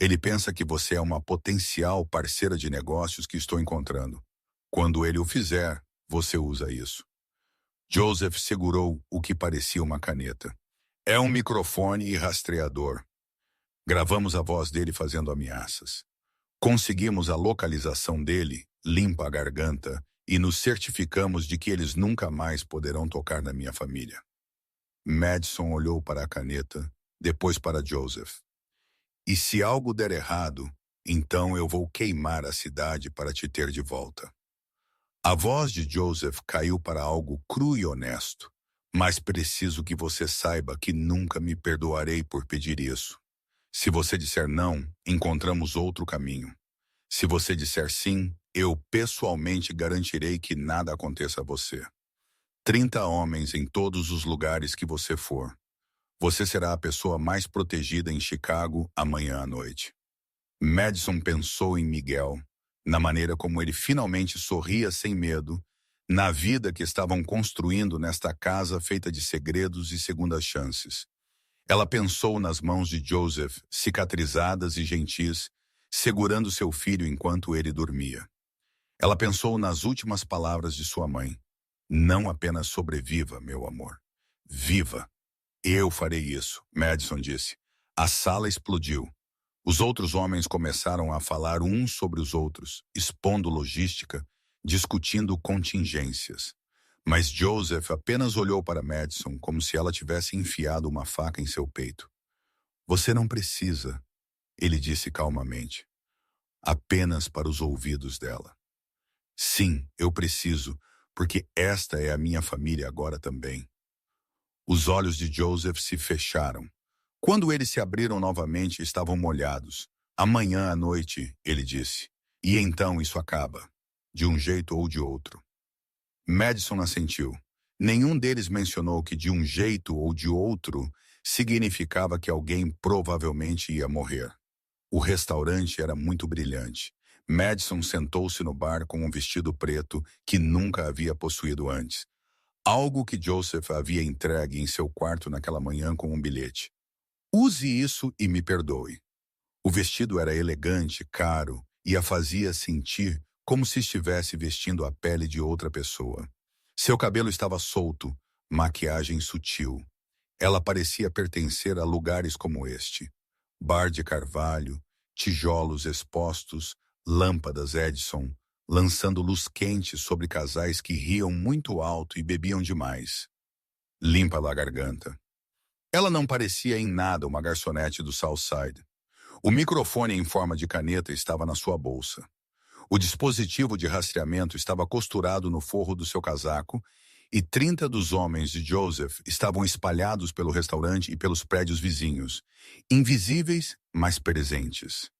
Ele pensa que você é uma potencial parceira de negócios que estou encontrando. Quando ele o fizer, você usa isso. Joseph segurou o que parecia uma caneta. É um microfone e rastreador. Gravamos a voz dele fazendo ameaças. Conseguimos a localização dele, limpa a garganta, e nos certificamos de que eles nunca mais poderão tocar na minha família. Madison olhou para a caneta, depois para Joseph. E se algo der errado, então eu vou queimar a cidade para te ter de volta. A voz de Joseph caiu para algo cru e honesto, mas preciso que você saiba que nunca me perdoarei por pedir isso. Se você disser não, encontramos outro caminho. Se você disser sim, eu pessoalmente garantirei que nada aconteça a você. 30 homens em todos os lugares que você for. Você será a pessoa mais protegida em Chicago amanhã à noite. Madison pensou em Miguel, na maneira como ele finalmente sorria sem medo, na vida que estavam construindo nesta casa feita de segredos e segundas chances. Ela pensou nas mãos de Joseph, cicatrizadas e gentis, segurando seu filho enquanto ele dormia. Ela pensou nas últimas palavras de sua mãe. Não apenas sobreviva, meu amor. Viva. Eu farei isso, Madison disse. A sala explodiu. Os outros homens começaram a falar uns sobre os outros, expondo logística, discutindo contingências. Mas Joseph apenas olhou para Madison como se ela tivesse enfiado uma faca em seu peito. Você não precisa, ele disse calmamente, apenas para os ouvidos dela. Sim, eu preciso, porque esta é a minha família agora também. Os olhos de Joseph se fecharam. Quando eles se abriram novamente, estavam molhados. Amanhã à noite, ele disse. E então isso acaba, de um jeito ou de outro. Madison assentiu. Nenhum deles mencionou que de um jeito ou de outro significava que alguém provavelmente ia morrer. O restaurante era muito brilhante. Madison sentou-se no bar com um vestido preto que nunca havia possuído antes. Algo que Joseph havia entregue em seu quarto naquela manhã com um bilhete. Use isso e me perdoe. O vestido era elegante, caro, e a fazia sentir como se estivesse vestindo a pele de outra pessoa. Seu cabelo estava solto, maquiagem sutil. Ela parecia pertencer a lugares como este. Bar de carvalho, tijolos expostos, lâmpadas Edison, lançando luz quente sobre casais que riam muito alto e bebiam demais. Limpa a garganta. Ela não parecia em nada uma garçonete do Southside. O microfone em forma de caneta estava na sua bolsa. O dispositivo de rastreamento estava costurado no forro do seu casaco e 30 dos homens de Joseph estavam espalhados pelo restaurante e pelos prédios vizinhos, invisíveis, mas presentes.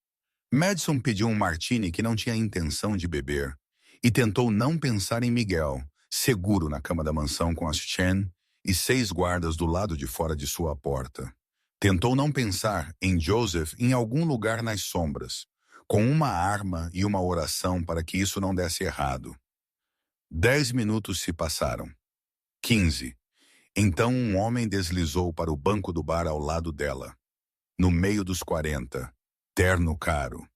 Madison pediu um martini que não tinha intenção de beber e tentou não pensar em Miguel, seguro na cama da mansão com as Chen e 6 guardas do lado de fora de sua porta. Tentou não pensar em Joseph em algum lugar nas sombras, com uma arma e uma oração para que isso não desse errado. 10 minutos se passaram. 15. Então um homem deslizou para o banco do bar ao lado dela. No meio dos 40. Terno caro.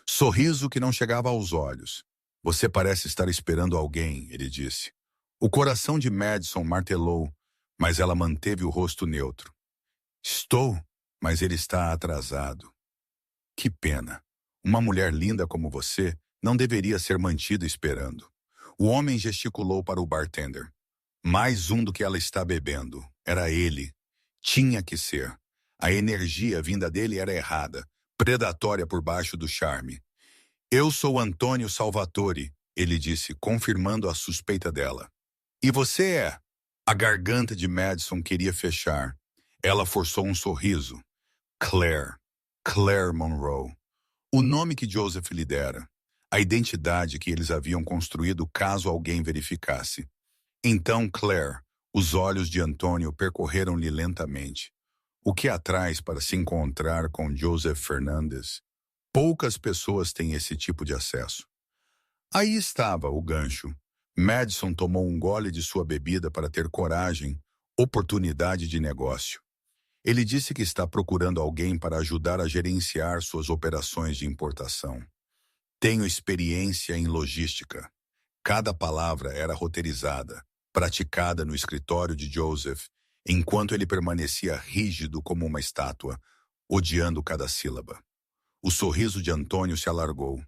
Sorriso que não chegava aos olhos. Você parece estar esperando alguém, ele disse. O coração de Madison martelou, mas ela manteve o rosto neutro. Estou, mas ele está atrasado. Que pena. Uma mulher linda como você não deveria ser mantida esperando. O homem gesticulou para o bartender. Mais um do que ela está bebendo. Era ele. Tinha que ser. A energia vinda dele era errada, predatória por baixo do charme. Eu sou Antônio Salvatore, ele disse, confirmando a suspeita dela. E você é? A garganta de Madison queria fechar. Ela forçou um sorriso. Claire. Claire Monroe. O nome que Joseph lhe dera. A identidade que eles haviam construído caso alguém verificasse. Então Claire, os olhos de Antônio percorreram-lhe lentamente. O que atrás para se encontrar com Joseph Fernandes? Poucas pessoas têm esse tipo de acesso. Aí estava o gancho. Madison tomou um gole de sua bebida para ter coragem, oportunidade de negócio. Ele disse que está procurando alguém para ajudar a gerenciar suas operações de importação. Tenho experiência em logística. Cada palavra era roteirizada, praticada no escritório de Joseph, enquanto ele permanecia rígido como uma estátua, odiando cada sílaba. O sorriso de Antônio se alargou.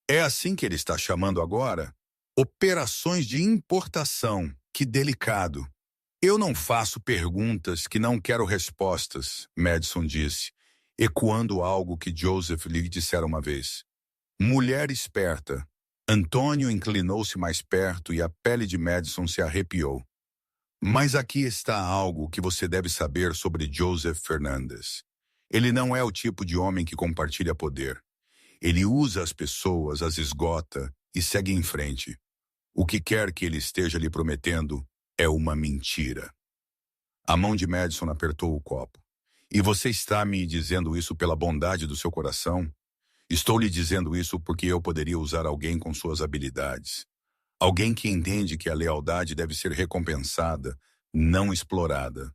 É assim que ele está chamando agora? Operações de importação. Que delicado. Eu não faço perguntas que não quero respostas, Madison disse, ecoando algo que Joseph lhe dissera uma vez. Mulher esperta. Antônio inclinou-se mais perto e a pele de Madison se arrepiou. Mas aqui está algo que você deve saber sobre Joseph Fernandes. Ele não é o tipo de homem que compartilha poder. Ele usa as pessoas, as esgota e segue em frente. O que quer que ele esteja lhe prometendo é uma mentira. A mão de Madison apertou o copo. E você está me dizendo isso pela bondade do seu coração? Estou lhe dizendo isso porque eu poderia usar alguém com suas habilidades. Alguém que entende que a lealdade deve ser recompensada, não explorada.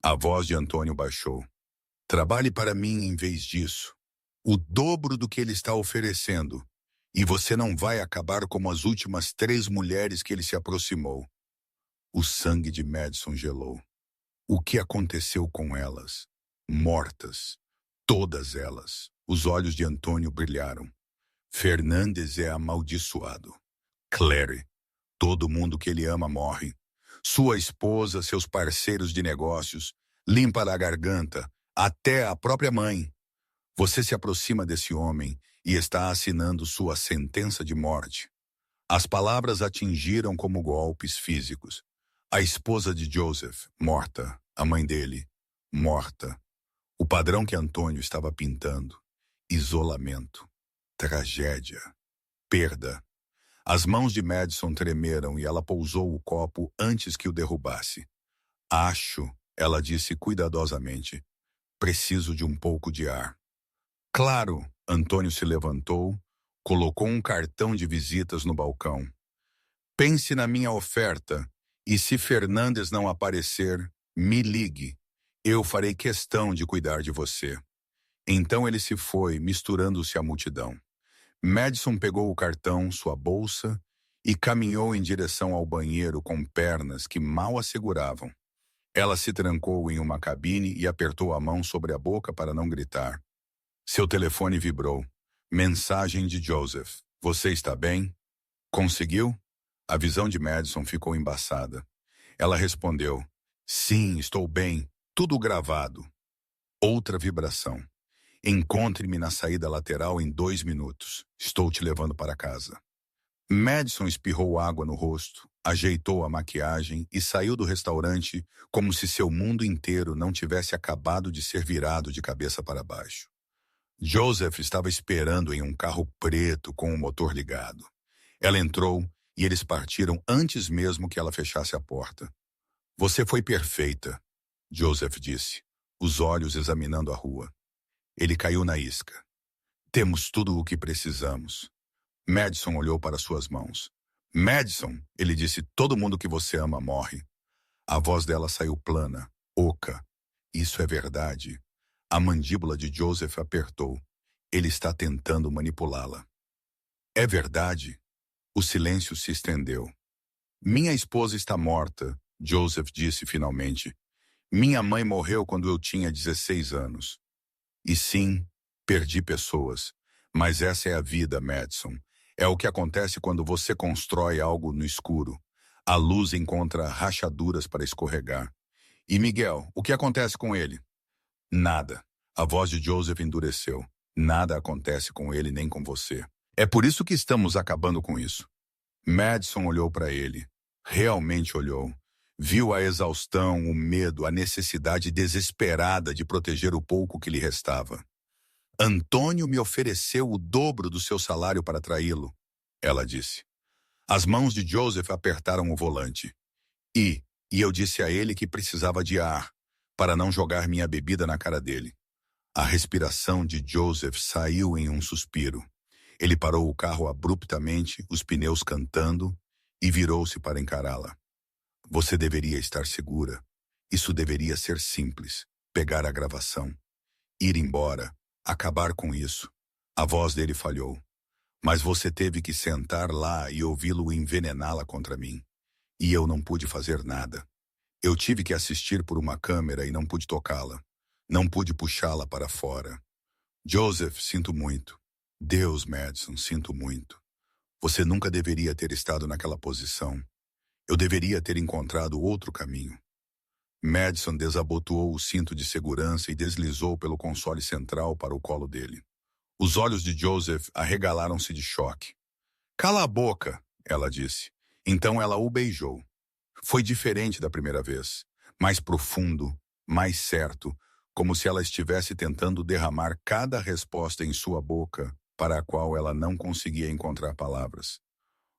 A voz de Antônio baixou. Trabalhe para mim em vez disso. O dobro do que ele está oferecendo. E você não vai acabar como as últimas 3 mulheres que ele se aproximou. O sangue de Madison gelou. O que aconteceu com elas? Mortas. Todas elas. Os olhos de Antônio brilharam. Fernandes é amaldiçoado. Claire. Todo mundo que ele ama morre. Sua esposa, seus parceiros de negócios, limpa da garganta, até a própria mãe. Você se aproxima desse homem e está assinando sua sentença de morte. As palavras atingiram como golpes físicos. A esposa de Joseph, morta. A mãe dele, morta. O padrão que Antônio estava pintando. Isolamento. Tragédia. Perda. As mãos de Madison tremeram e ela pousou o copo antes que o derrubasse. Acho, ela disse cuidadosamente, preciso de um pouco de ar. Claro, Antônio se levantou, colocou um cartão de visitas no balcão. Pense na minha oferta e se Fernandes não aparecer, me ligue. Eu farei questão de cuidar de você. Então ele se foi, misturando-se à multidão. Madison pegou o cartão, sua bolsa, e caminhou em direção ao banheiro com pernas que mal a seguravam. Ela se trancou em uma cabine e apertou a mão sobre a boca para não gritar. Seu telefone vibrou. Mensagem de Joseph. Você está bem? Conseguiu? A visão de Madison ficou embaçada. Ela respondeu. Sim, estou bem. Tudo gravado. Outra vibração. Encontre-me na saída lateral em 2 minutos. Estou te levando para casa. Madison espirrou água no rosto, ajeitou a maquiagem e saiu do restaurante como se seu mundo inteiro não tivesse acabado de ser virado de cabeça para baixo. Joseph estava esperando em um carro preto com o motor ligado. Ela entrou e eles partiram antes mesmo que ela fechasse a porta. Você foi perfeita, Joseph disse, os olhos examinando a rua. Ele caiu na isca. Temos tudo o que precisamos. Madison olhou para suas mãos. Madison, ele disse, todo mundo que você ama morre. A voz dela saiu plana, oca. Isso é verdade. A mandíbula de Joseph apertou. Ele está tentando manipulá-la. É verdade. O silêncio se estendeu. Minha esposa está morta, Joseph disse finalmente. Minha mãe morreu quando eu tinha 16 anos. E sim, perdi pessoas. Mas essa é a vida, Madison. É o que acontece quando você constrói algo no escuro. A luz encontra rachaduras para escorregar. E Miguel, o que acontece com ele? Nada. A voz de Joseph endureceu. Nada acontece com ele nem com você. É por isso que estamos acabando com isso. Madison olhou para ele. Realmente olhou. Viu a exaustão, o medo, a necessidade desesperada de proteger o pouco que lhe restava. Antônio me ofereceu o dobro do seu salário para traí-lo, ela disse. As mãos de Joseph apertaram o volante. E eu disse a ele que precisava de ar, para não jogar minha bebida na cara dele. A respiração de Joseph saiu em um suspiro. Ele parou o carro abruptamente, os pneus cantando, e virou-se para encará-la. Você deveria estar segura. Isso deveria ser simples. Pegar a gravação. Ir embora. Acabar com isso. A voz dele falhou. Mas você teve que sentar lá e ouvi-lo envenená-la contra mim. E eu não pude fazer nada. Eu tive que assistir por uma câmera e não pude tocá-la. Não pude puxá-la para fora. Joseph, sinto muito. Deus, Madison, sinto muito. Você nunca deveria ter estado naquela posição. Eu deveria ter encontrado outro caminho. Madison desabotoou o cinto de segurança e deslizou pelo console central para o colo dele. Os olhos de Joseph arregalaram-se de choque. Cala a boca, ela disse. Então ela o beijou. Foi diferente da primeira vez. Mais profundo, mais certo, como se ela estivesse tentando derramar cada resposta em sua boca para a qual ela não conseguia encontrar palavras.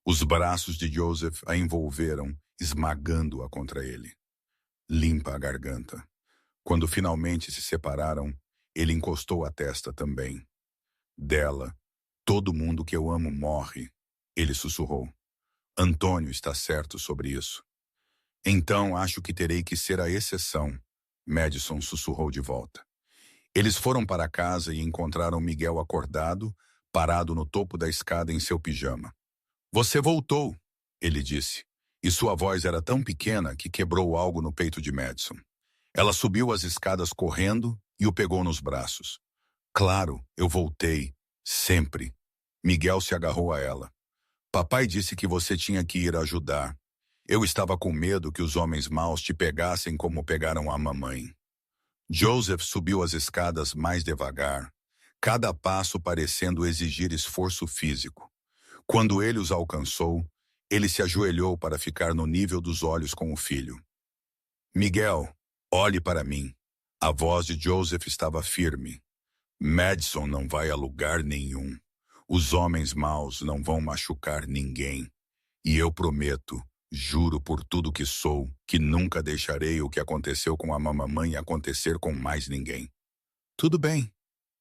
Os braços de Joseph a envolveram, esmagando-a contra ele. Limpa a garganta. Quando finalmente se separaram, ele encostou a testa também. Dela, todo mundo que eu amo morre, ele sussurrou. Antônio está certo sobre isso. Então acho que terei que ser a exceção, Madison sussurrou de volta. Eles foram para casa e encontraram Miguel acordado, parado no topo da escada em seu pijama. Você voltou, ele disse. E sua voz era tão pequena que quebrou algo no peito de Madison. Ela subiu as escadas correndo e o pegou nos braços. Claro, eu voltei. Sempre. Miguel se agarrou a ela. Papai disse que você tinha que ir ajudar. Eu estava com medo que os homens maus te pegassem como pegaram a mamãe. Joseph subiu as escadas mais devagar, cada passo parecendo exigir esforço físico. Quando ele os alcançou, ele se ajoelhou para ficar no nível dos olhos com o filho. Miguel, olhe para mim. A voz de Joseph estava firme. Madison não vai a lugar nenhum. Os homens maus não vão machucar ninguém. E eu prometo, juro por tudo que sou, que nunca deixarei o que aconteceu com a mamãe acontecer com mais ninguém. Tudo bem,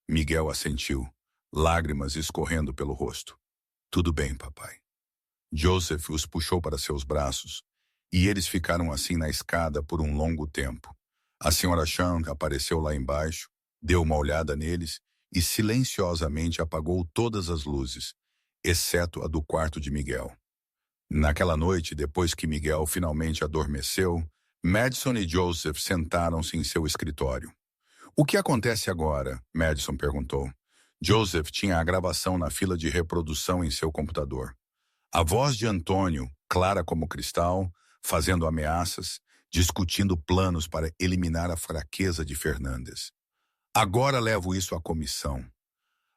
Miguel assentiu, lágrimas escorrendo pelo rosto. Tudo bem, papai. Joseph os puxou para seus braços, e eles ficaram assim na escada por um longo tempo. A senhora Chan apareceu lá embaixo, deu uma olhada neles e silenciosamente apagou todas as luzes, exceto a do quarto de Miguel. Naquela noite, depois que Miguel finalmente adormeceu, Madison e Joseph sentaram-se em seu escritório. O que acontece agora? Madison perguntou. Joseph tinha a gravação na fila de reprodução em seu computador. A voz de Antônio, clara como cristal, fazendo ameaças, discutindo planos para eliminar a fraqueza de Fernandes. Agora levo isso à comissão.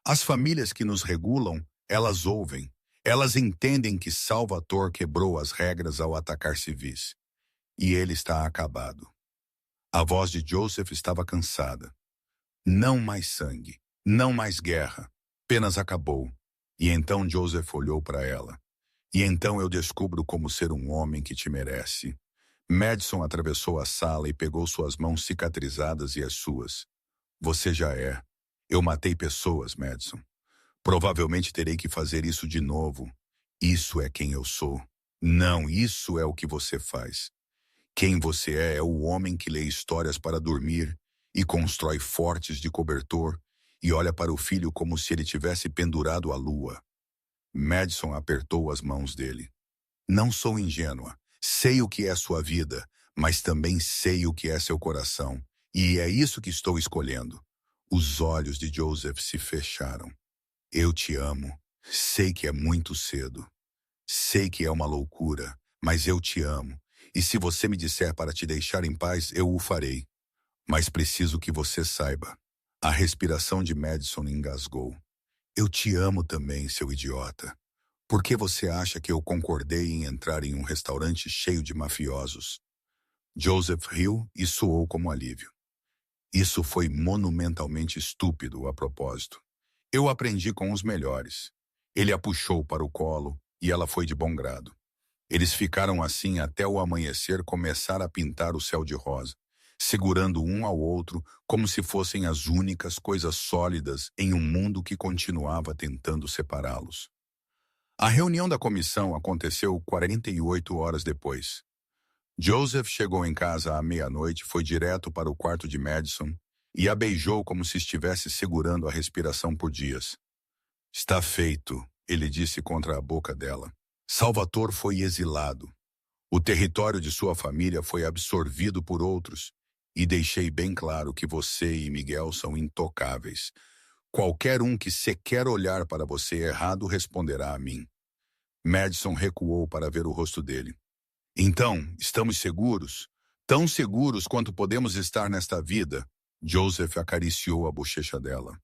As famílias que nos regulam, elas ouvem. Elas entendem que Salvatore quebrou as regras ao atacar civis. E ele está acabado. A voz de Joseph estava cansada. Não mais sangue. Não mais guerra. Apenas acabou. E então Joseph olhou para ela. E então eu descubro como ser um homem que te merece. Madison atravessou a sala e pegou suas mãos cicatrizadas e as suas. Você já é. Eu matei pessoas, Madison. Provavelmente terei que fazer isso de novo. Isso é quem eu sou. Não, isso é o que você faz. Quem você é o homem que lê histórias para dormir e constrói fortes de cobertor e olha para o filho como se ele tivesse pendurado à lua. Madison apertou as mãos dele. Não sou ingênua. Sei o que é sua vida, mas também sei o que é seu coração. E é isso que estou escolhendo. Os olhos de Joseph se fecharam. Eu te amo. Sei que é muito cedo. Sei que é uma loucura, mas eu te amo. E se você me disser para te deixar em paz, eu o farei. Mas preciso que você saiba. A respiração de Madison engasgou. Eu te amo também, seu idiota. Por que você acha que eu concordei em entrar em um restaurante cheio de mafiosos? Joseph riu e soou como alívio. Isso foi monumentalmente estúpido a propósito. Eu aprendi com os melhores. Ele a puxou para o colo e ela foi de bom grado. Eles ficaram assim até o amanhecer começar a pintar o céu de rosa, segurando um ao outro como se fossem as únicas coisas sólidas em um mundo que continuava tentando separá-los. A reunião da comissão aconteceu 48 horas depois. Joseph chegou em casa à meia-noite, foi direto para o quarto de Madison e a beijou como se estivesse segurando a respiração por dias. Está feito, ele disse contra a boca dela. Salvatore foi exilado. O território de sua família foi absorvido por outros e deixei bem claro que você e Miguel são intocáveis. Qualquer um que sequer olhar para você errado responderá a mim. Madison recuou para ver o rosto dele. Então, estamos seguros? Tão seguros quanto podemos estar nesta vida? Joseph acariciou a bochecha dela.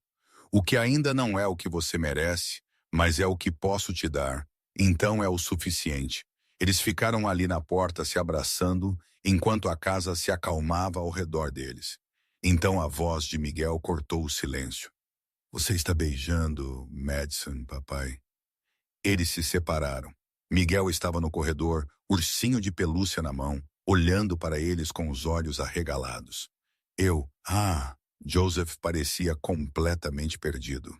O que ainda não é o que você merece, mas é o que posso te dar. Então é o suficiente. Eles ficaram ali na porta se abraçando, enquanto a casa se acalmava ao redor deles. Então a voz de Miguel cortou o silêncio. Você está beijando Madison, papai? Eles se separaram. Miguel estava no corredor, ursinho de pelúcia na mão, olhando para eles com os olhos arregalados. Joseph parecia completamente perdido.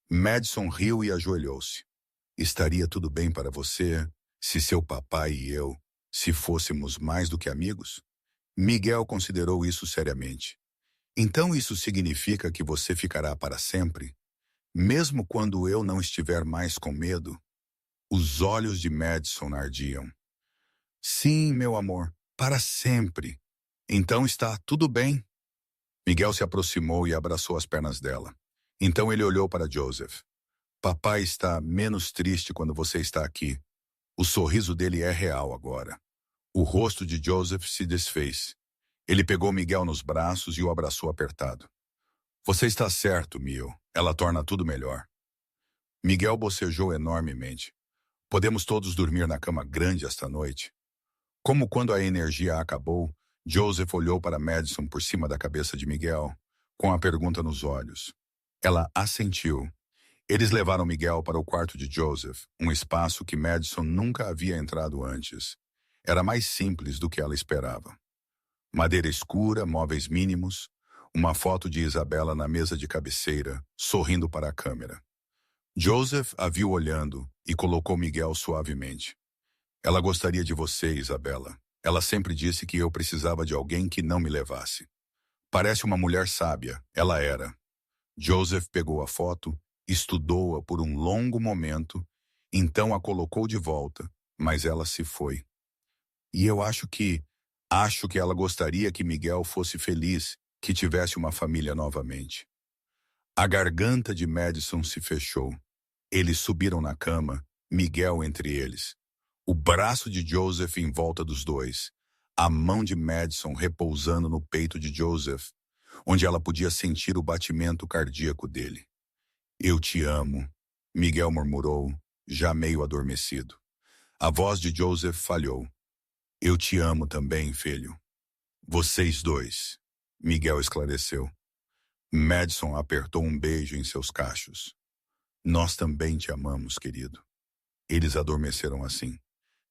Madison riu e ajoelhou-se. Estaria tudo bem para você se seu papai e eu, se fôssemos mais do que amigos? Miguel considerou isso seriamente. Então isso significa que você ficará para sempre? Mesmo quando eu não estiver mais com medo? Os olhos de Madison ardiam. Sim, meu amor, para sempre. Então está tudo bem. Miguel se aproximou e abraçou as pernas dela. Então ele olhou para Joseph. Papai está menos triste quando você está aqui. O sorriso dele é real agora. O rosto de Joseph se desfez. Ele pegou Miguel nos braços e o abraçou apertado. Você está certo, Mio. Ela torna tudo melhor. Miguel bocejou enormemente. Podemos todos dormir na cama grande esta noite? Como quando a energia acabou, Joseph olhou para Madison por cima da cabeça de Miguel, com a pergunta nos olhos. Ela assentiu. Eles levaram Miguel para o quarto de Joseph, um espaço que Madison nunca havia entrado antes. Era mais simples do que ela esperava. Madeira escura, móveis mínimos, uma foto de Isabela na mesa de cabeceira, sorrindo para a câmera. Joseph a viu olhando e colocou Miguel suavemente. Ela gostaria de você, Isabela. Ela sempre disse que eu precisava de alguém que não me levasse. Parece uma mulher sábia. Ela era. Joseph pegou a foto, estudou-a por um longo momento, então a colocou de volta, mas ela se foi. E eu acho que ela gostaria que Miguel fosse feliz, que tivesse uma família novamente. A garganta de Madison se fechou. Eles subiram na cama, Miguel entre eles. O braço de Joseph em volta dos dois. A mão de Madison repousando no peito de Joseph. onde ela podia sentir o batimento cardíaco dele. Eu te amo, Miguel murmurou, já meio adormecido. A voz de Joseph falhou. Eu te amo também, filho. Vocês dois, Miguel esclareceu. Madison apertou um beijo em seus cachos. Nós também te amamos, querido. Eles adormeceram assim.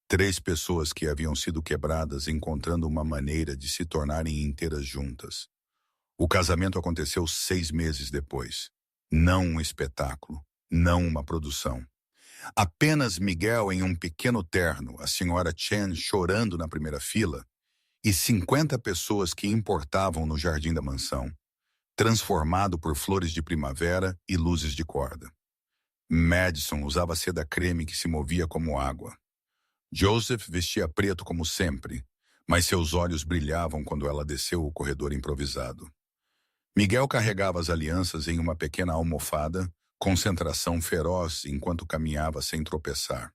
3 pessoas que haviam sido quebradas encontrando uma maneira de se tornarem inteiras juntas. O casamento aconteceu 6 meses depois. Não um espetáculo, não uma produção. Apenas Miguel em um pequeno terno, a senhora Chen chorando na primeira fila, e 50 pessoas que importavam no jardim da mansão, transformado por flores de primavera e luzes de corda. Madison usava seda creme que se movia como água. Joseph vestia preto como sempre, mas seus olhos brilhavam quando ela desceu o corredor improvisado. Miguel carregava as alianças em uma pequena almofada, concentração feroz enquanto caminhava sem tropeçar.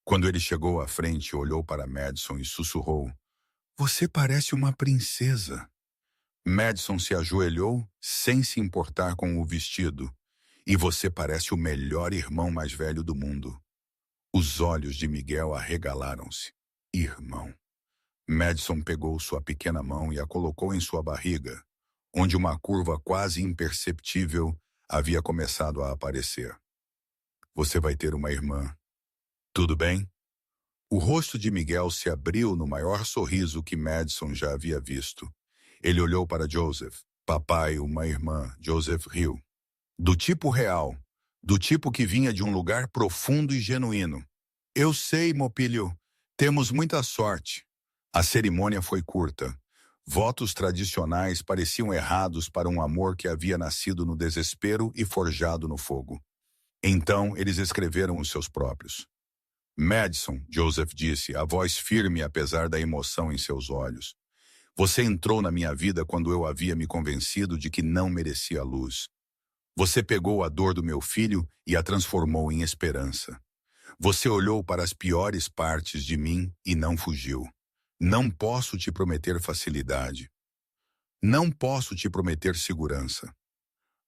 Quando ele chegou à frente, olhou para Madison e sussurrou: Você parece uma princesa. Madison se ajoelhou, sem se importar com o vestido. E você parece o melhor irmão mais velho do mundo. Os olhos de Miguel arregalaram-se. Irmão. Madison pegou sua pequena mão e a colocou em sua barriga, onde uma curva quase imperceptível havia começado a aparecer. Você vai ter uma irmã. Tudo bem? O rosto de Miguel se abriu no maior sorriso que Madison já havia visto. Ele olhou para Joseph. Papai, uma irmã. Joseph riu. Do tipo real. Do tipo que vinha de um lugar profundo e genuíno. Eu sei, Mopilho. Temos muita sorte. A cerimônia foi curta. Votos tradicionais pareciam errados para um amor que havia nascido no desespero e forjado no fogo. Então, eles escreveram os seus próprios. Madison, Joseph disse, a voz firme apesar da emoção em seus olhos. Você entrou na minha vida quando eu havia me convencido de que não merecia luz. Você pegou a dor do meu filho e a transformou em esperança. Você olhou para as piores partes de mim e não fugiu. Não posso te prometer facilidade. Não posso te prometer segurança.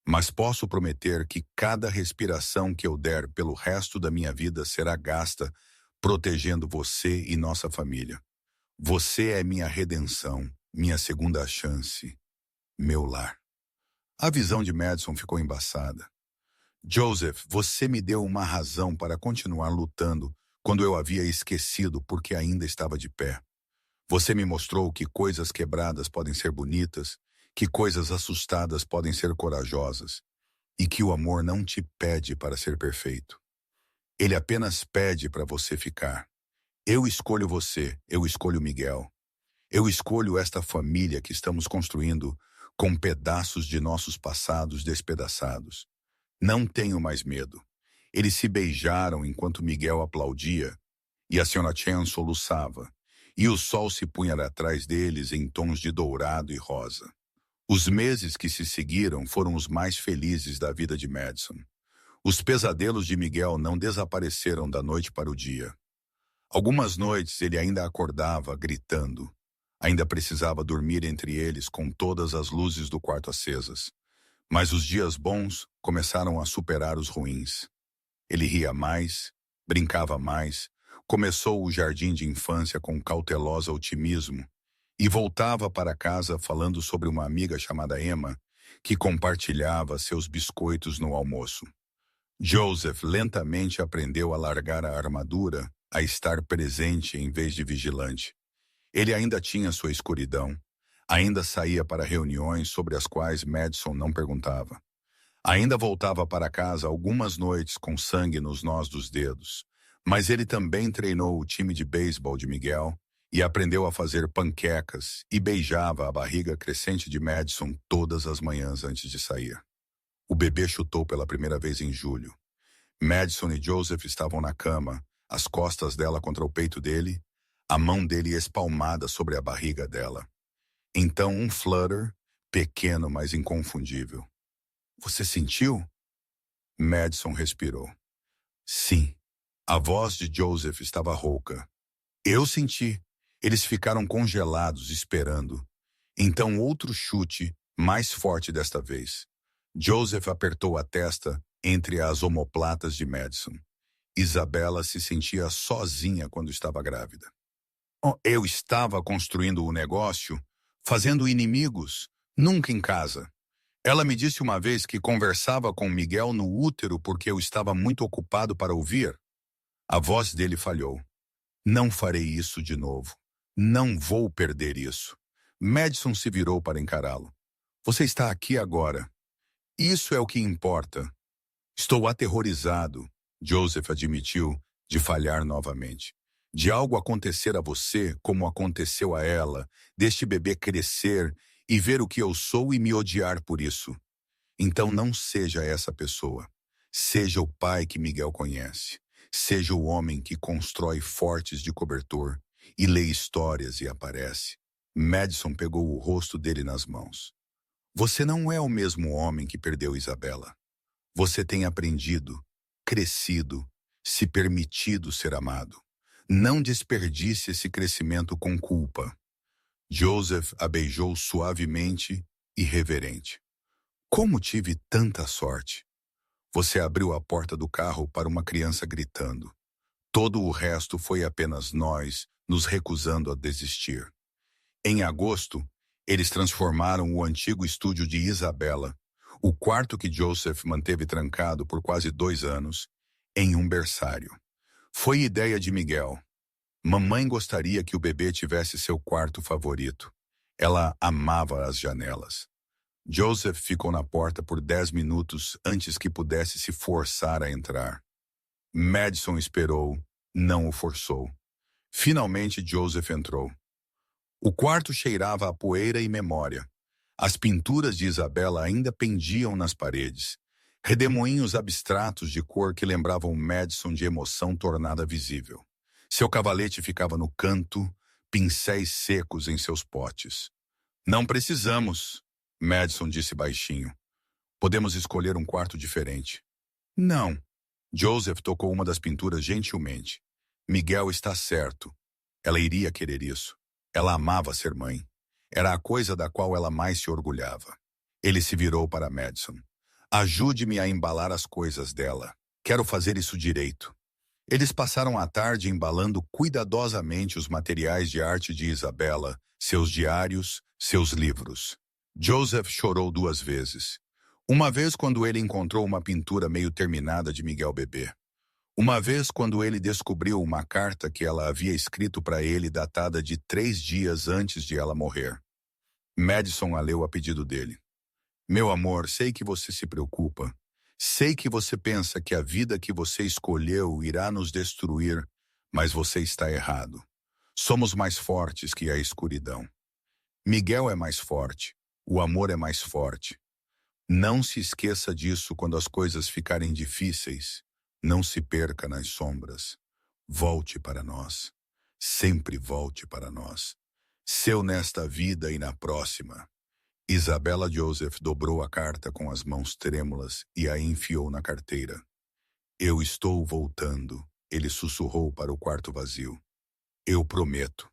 Mas posso prometer que cada respiração que eu der pelo resto da minha vida será gasta protegendo você e nossa família. Você é minha redenção, minha segunda chance, meu lar. A visão de Madison ficou embaçada. Joseph, você me deu uma razão para continuar lutando quando eu havia esquecido porque ainda estava de pé. Você me mostrou que coisas quebradas podem ser bonitas, que coisas assustadas podem ser corajosas, e que o amor não te pede para ser perfeito. Ele apenas pede para você ficar. Eu escolho você, eu escolho Miguel. Eu escolho esta família que estamos construindo com pedaços de nossos passados despedaçados. Não tenho mais medo. Eles se beijaram enquanto Miguel aplaudia, e a senhora Chen soluçava, e o sol se punha atrás deles em tons de dourado e rosa. Os meses que se seguiram foram os mais felizes da vida de Madison. Os pesadelos de Miguel não desapareceram da noite para o dia. Algumas noites ele ainda acordava gritando. Ainda precisava dormir entre eles com todas as luzes do quarto acesas. Mas os dias bons começaram a superar os ruins. Ele ria mais, brincava mais, começou o jardim de infância com cauteloso otimismo e voltava para casa falando sobre uma amiga chamada Emma, que compartilhava seus biscoitos no almoço. Joseph lentamente aprendeu a largar a armadura, a estar presente em vez de vigilante. Ele ainda tinha sua escuridão, ainda saía para reuniões sobre as quais Madison não perguntava. Ainda voltava para casa algumas noites com sangue nos nós dos dedos, mas ele também treinou o time de beisebol de Miguel e aprendeu a fazer panquecas e beijava a barriga crescente de Madison todas as manhãs antes de sair. O bebê chutou pela primeira vez em julho. Madison e Joseph estavam na cama, as costas dela contra o peito dele, a mão dele espalmada sobre a barriga dela. Então um flutter, pequeno mas inconfundível. Você sentiu? Madison respirou. Sim. A voz de Joseph estava rouca. Eu senti. Eles ficaram congelados, esperando. Então outro chute, mais forte desta vez. Joseph apertou a testa entre as omoplatas de Madison. Isabela se sentia sozinha quando estava grávida. Eu estava construindo o negócio, fazendo inimigos, nunca em casa. Ela me disse uma vez que conversava com Miguel no útero porque eu estava muito ocupado para ouvir. A voz dele falhou. Não farei isso de novo. Não vou perder isso. Madison se virou para encará-lo. Você está aqui agora. Isso é o que importa. Estou aterrorizado, Joseph admitiu, de falhar novamente. De algo acontecer a você, como aconteceu a ela, deste bebê crescer e ver o que eu sou e me odiar por isso. Então não seja essa pessoa. Seja o pai que Miguel conhece. Seja o homem que constrói fortes de cobertor e lê histórias e aparece. Madison pegou o rosto dele nas mãos. Você não é o mesmo homem que perdeu Isabela. Você tem aprendido, crescido, se permitido ser amado. Não desperdice esse crescimento com culpa. Joseph a beijou suavemente e reverente. Como tive tanta sorte. Você abriu a porta do carro para uma criança gritando. Todo o resto foi apenas nós nos recusando a desistir. Em agosto, eles transformaram o antigo estúdio de Isabela, o quarto que Joseph manteve trancado por quase 2 anos, em um berçário. Foi ideia de Miguel. Mamãe gostaria que o bebê tivesse seu quarto favorito. Ela amava as janelas. Joseph ficou na porta por 10 minutos antes que pudesse se forçar a entrar. Madison esperou, não o forçou. Finalmente Joseph entrou. O quarto cheirava a poeira e memória. As pinturas de Isabela ainda pendiam nas paredes. Redemoinhos abstratos de cor que lembravam Madison de emoção tornada visível. Seu cavalete ficava no canto, pincéis secos em seus potes. Não precisamos, Madison disse baixinho. Podemos escolher um quarto diferente. Não. Joseph tocou uma das pinturas gentilmente. Miguel está certo. Ela iria querer isso. Ela amava ser mãe. Era a coisa da qual ela mais se orgulhava. Ele se virou para Madison. Ajude-me a embalar as coisas dela. Quero fazer isso direito. Eles passaram a tarde embalando cuidadosamente os materiais de arte de Isabela, seus diários, seus livros. Joseph chorou 2 vezes. Uma vez quando ele encontrou uma pintura meio terminada de Miguel bebê. Uma vez quando ele descobriu uma carta que ela havia escrito para ele datada de 3 dias antes de ela morrer. Madison a leu a pedido dele. Meu amor, sei que você se preocupa. Sei que você pensa que a vida que você escolheu irá nos destruir, mas você está errado. Somos mais fortes que a escuridão. Miguel é mais forte. O amor é mais forte. Não se esqueça disso quando as coisas ficarem difíceis. Não se perca nas sombras. Volte para nós. Sempre volte para nós. Seu nesta vida e na próxima. Isabela Joseph dobrou a carta com as mãos trêmulas e a enfiou na carteira. Eu estou voltando, ele sussurrou para o quarto vazio. Eu prometo.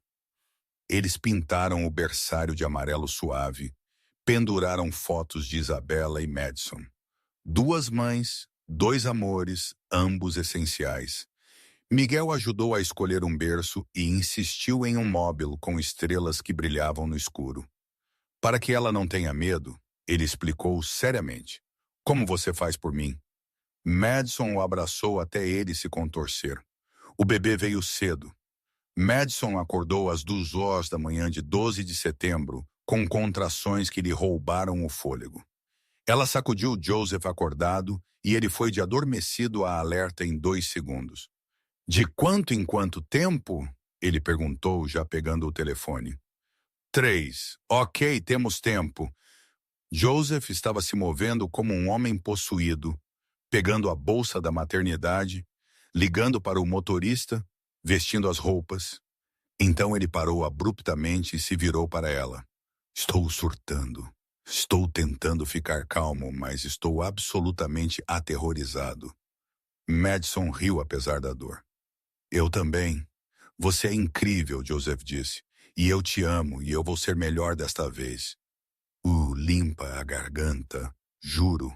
Eles pintaram o berçário de amarelo suave, penduraram fotos de Isabela e Madison. 2 mães, 2 amores, ambos essenciais. Miguel ajudou a escolher um berço e insistiu em um móvel com estrelas que brilhavam no escuro. Para que ela não tenha medo, ele explicou seriamente. Como você faz por mim? Madison o abraçou até ele se contorcer. O bebê veio cedo. Madison acordou às 2 horas da manhã de 12 de setembro, com contrações que lhe roubaram o fôlego. Ela sacudiu Joseph acordado e ele foi de adormecido a alerta em 2 segundos. De quanto em quanto tempo? Ele perguntou, já pegando o telefone. 3. Ok, temos tempo. Joseph estava se movendo como um homem possuído, pegando a bolsa da maternidade, ligando para o motorista, vestindo as roupas. Então ele parou abruptamente e se virou para ela. Estou surtando. Estou tentando ficar calmo, mas estou absolutamente aterrorizado. Madison riu apesar da dor. Eu também. Você é incrível, Joseph disse. E eu te amo, e eu vou ser melhor desta vez. Limpa a garganta. Juro,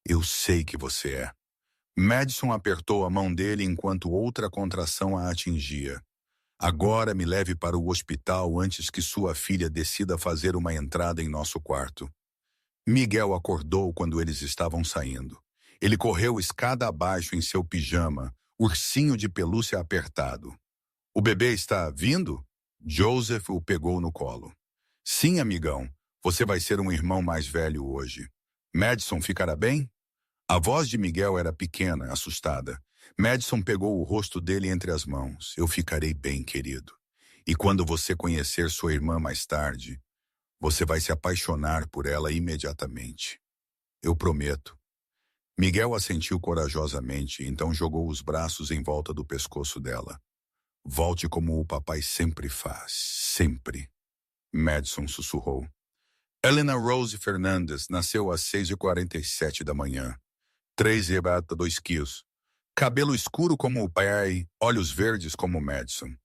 eu sei que você é. Madison apertou a mão dele enquanto outra contração a atingia. Agora me leve para o hospital antes que sua filha decida fazer uma entrada em nosso quarto. Miguel acordou quando eles estavam saindo. Ele correu escada abaixo em seu pijama, ursinho de pelúcia apertado. O bebê está vindo? Joseph o pegou no colo. Sim, amigão. Você vai ser um irmão mais velho hoje. Madison ficará bem? A voz de Miguel era pequena, assustada. Madison pegou o rosto dele entre as mãos. Eu ficarei bem, querido. E quando você conhecer sua irmã mais tarde, você vai se apaixonar por ela imediatamente. Eu prometo. Miguel assentiu corajosamente, então jogou os braços em volta do pescoço dela. Volte como o papai sempre faz, sempre. Madison sussurrou. Helena Rose Fernandes nasceu às 6h47 da manhã. 2 quilos. Cabelo escuro como o pai, olhos verdes como Madison.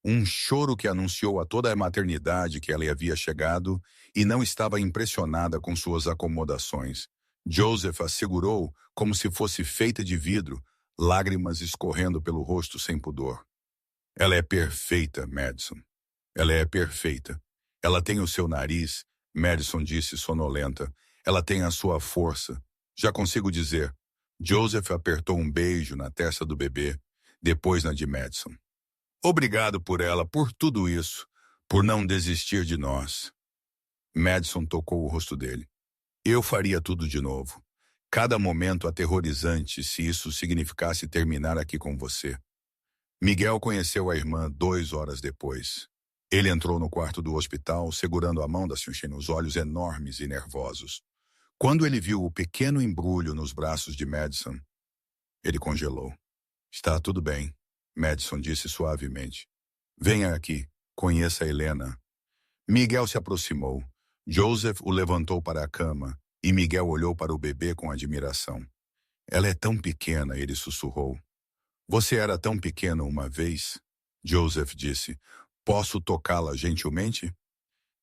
Um choro que anunciou a toda a maternidade que ela havia chegado e não estava impressionada com suas acomodações. Joseph a segurou como se fosse feita de vidro, lágrimas escorrendo pelo rosto sem pudor. Ela é perfeita, Madison. Ela é perfeita. Ela tem o seu nariz, Madison disse sonolenta. Ela tem a sua força. Já consigo dizer. Joseph apertou um beijo na testa do bebê, depois na de Madison. Obrigado por ela, por tudo isso, por não desistir de nós. Madison tocou o rosto dele. Eu faria tudo de novo. Cada momento aterrorizante se isso significasse terminar aqui com você. Miguel conheceu a irmã 2 horas depois. Ele entrou no quarto do hospital, segurando a mão da Xuxin, os olhos enormes e nervosos. Quando ele viu o pequeno embrulho nos braços de Madison, ele congelou. Está tudo bem, Madison disse suavemente. Venha aqui, conheça Helena. Miguel se aproximou. Joseph o levantou para a cama e Miguel olhou para o bebê com admiração. Ela é tão pequena, ele sussurrou. Você era tão pequeno uma vez? Joseph disse. Posso tocá-la gentilmente?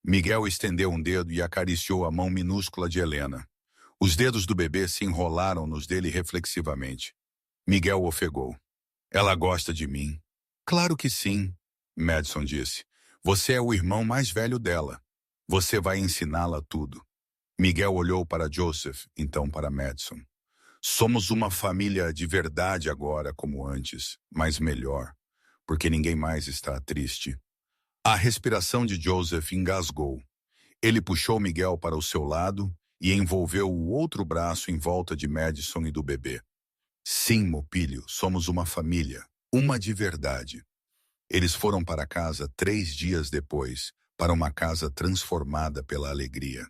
Miguel estendeu um dedo e acariciou a mão minúscula de Helena. Os dedos do bebê se enrolaram nos dele reflexivamente. Miguel ofegou. Ela gosta de mim. Claro que sim, Madison disse. Você é o irmão mais velho dela. Você vai ensiná-la tudo. Miguel olhou para Joseph, então para Madison. Somos uma família de verdade agora, como antes, mas melhor, porque ninguém mais está triste. A respiração de Joseph engasgou. Ele puxou Miguel para o seu lado e envolveu o outro braço em volta de Madison e do bebê. Sim, Mopilho, somos uma família, uma de verdade. Eles foram para casa 3 dias depois, para uma casa transformada pela alegria.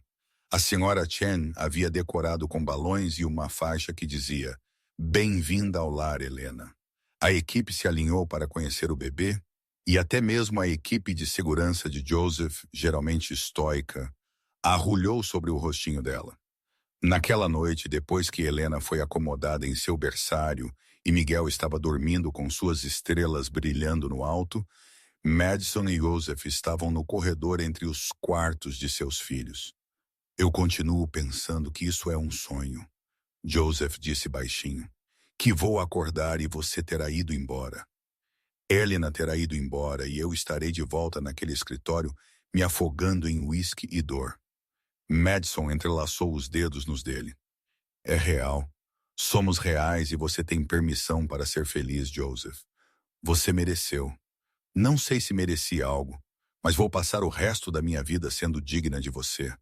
A senhora Chen havia decorado com balões e uma faixa que dizia Bem-vinda ao lar, Helena. A equipe se alinhou para conhecer o bebê e até mesmo a equipe de segurança de Joseph, geralmente estoica, arrulhou sobre o rostinho dela. Naquela noite, depois que Helena foi acomodada em seu berçário e Miguel estava dormindo com suas estrelas brilhando no alto, Madison e Joseph estavam no corredor entre os quartos de seus filhos. Eu continuo pensando que isso é um sonho, Joseph disse baixinho, que vou acordar e você terá ido embora. Helena terá ido embora e eu estarei de volta naquele escritório me afogando em uísque e dor. Madison entrelaçou os dedos nos dele. É real. Somos reais e você tem permissão para ser feliz, Joseph. Você mereceu. Não sei se mereci algo, mas vou passar o resto da minha vida sendo digna de você.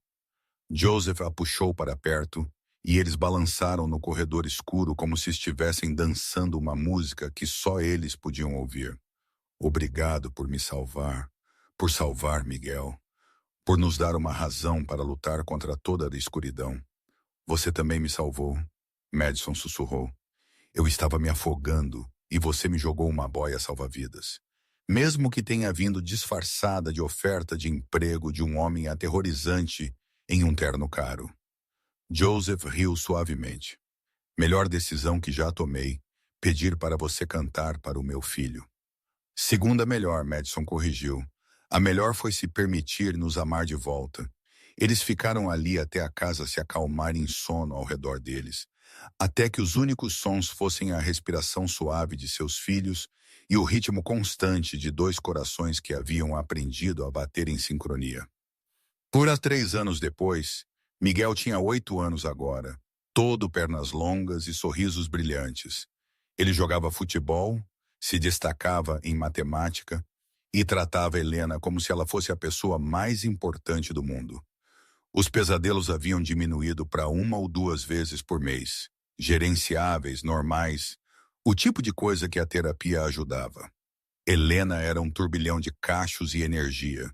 Joseph a puxou para perto e eles balançaram no corredor escuro como se estivessem dançando uma música que só eles podiam ouvir. Obrigado por me salvar, por salvar Miguel, por nos dar uma razão para lutar contra toda a escuridão. Você também me salvou, Madison sussurrou. Eu estava me afogando e você me jogou uma boia salva-vidas. Mesmo que tenha vindo disfarçada de oferta de emprego de um homem aterrorizante em um terno caro. Joseph riu suavemente. Melhor decisão que já tomei, pedir para você cantar para o meu filho. Segunda melhor, Madison corrigiu. A melhor foi se permitir nos amar de volta. Eles ficaram ali até a casa se acalmar em sono ao redor deles, até que os únicos sons fossem a respiração suave de seus filhos e o ritmo constante de dois corações que haviam aprendido a bater em sincronia. Por 3 anos depois, Miguel tinha 8 anos agora, todo pernas longas e sorrisos brilhantes. Ele jogava futebol, se destacava em matemática e tratava Helena como se ela fosse a pessoa mais importante do mundo. Os pesadelos haviam diminuído para 1 ou 2 vezes por mês, gerenciáveis, normais, o tipo de coisa que a terapia ajudava. Helena era um turbilhão de cachos e energia,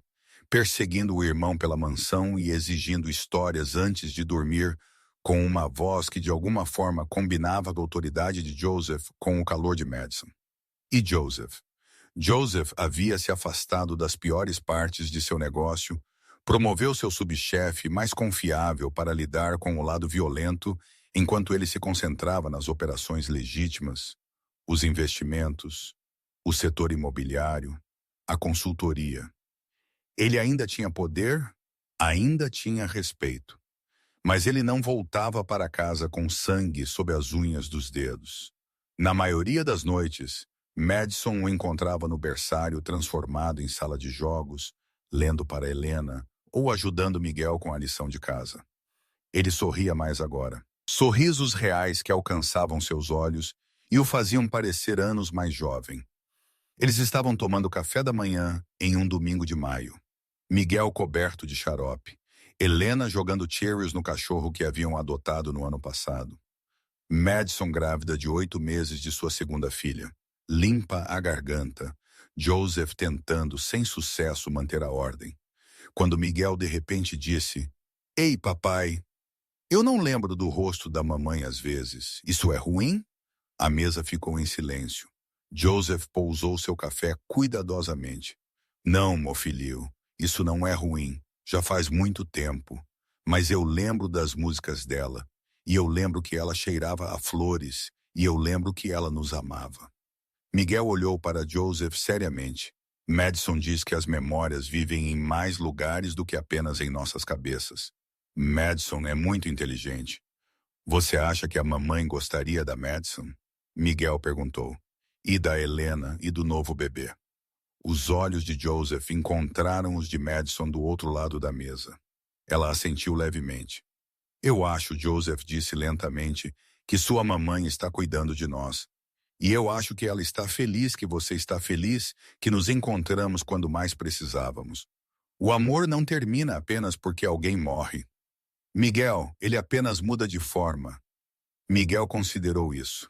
perseguindo o irmão pela mansão e exigindo histórias antes de dormir, com uma voz que de alguma forma combinava a autoridade de Joseph com o calor de Madison. E Joseph? Joseph havia se afastado das piores partes de seu negócio, promoveu seu subchefe mais confiável para lidar com o lado violento, enquanto ele se concentrava nas operações legítimas, os investimentos, o setor imobiliário, a consultoria. Ele ainda tinha poder, ainda tinha respeito. Mas ele não voltava para casa com sangue sob as unhas dos dedos. Na maioria das noites, Madison o encontrava no berçário transformado em sala de jogos, lendo para Helena ou ajudando Miguel com a lição de casa. Ele sorria mais agora. Sorrisos reais que alcançavam seus olhos e o faziam parecer anos mais jovem. Eles estavam tomando café da manhã em um domingo de maio. Miguel coberto de xarope. Helena jogando Cheerios no cachorro que haviam adotado no ano passado. Madison grávida de 8 meses de sua segunda filha. Limpa a garganta. Joseph tentando, sem sucesso, manter a ordem. Quando Miguel de repente disse: "Ei, papai, eu não lembro do rosto da mamãe às vezes. Isso é ruim?" A mesa ficou em silêncio. Joseph pousou seu café cuidadosamente. "Não, meu filho, isso não é ruim. Já faz muito tempo. Mas eu lembro das músicas dela. E eu lembro que ela cheirava a flores. E eu lembro que ela nos amava." Miguel olhou para Joseph seriamente. Madison diz que as memórias vivem em mais lugares do que apenas em nossas cabeças. Madison é muito inteligente. Você acha que a mamãe gostaria da Madison? Miguel perguntou. E da Helena e do novo bebê. Os olhos de Joseph encontraram os de Madison do outro lado da mesa. Ela assentiu levemente. Eu acho, Joseph disse lentamente, que sua mamãe está cuidando de nós. E eu acho que ela está feliz que você está feliz que nos encontramos quando mais precisávamos. O amor não termina apenas porque alguém morre. Miguel, ele apenas muda de forma. Miguel considerou isso.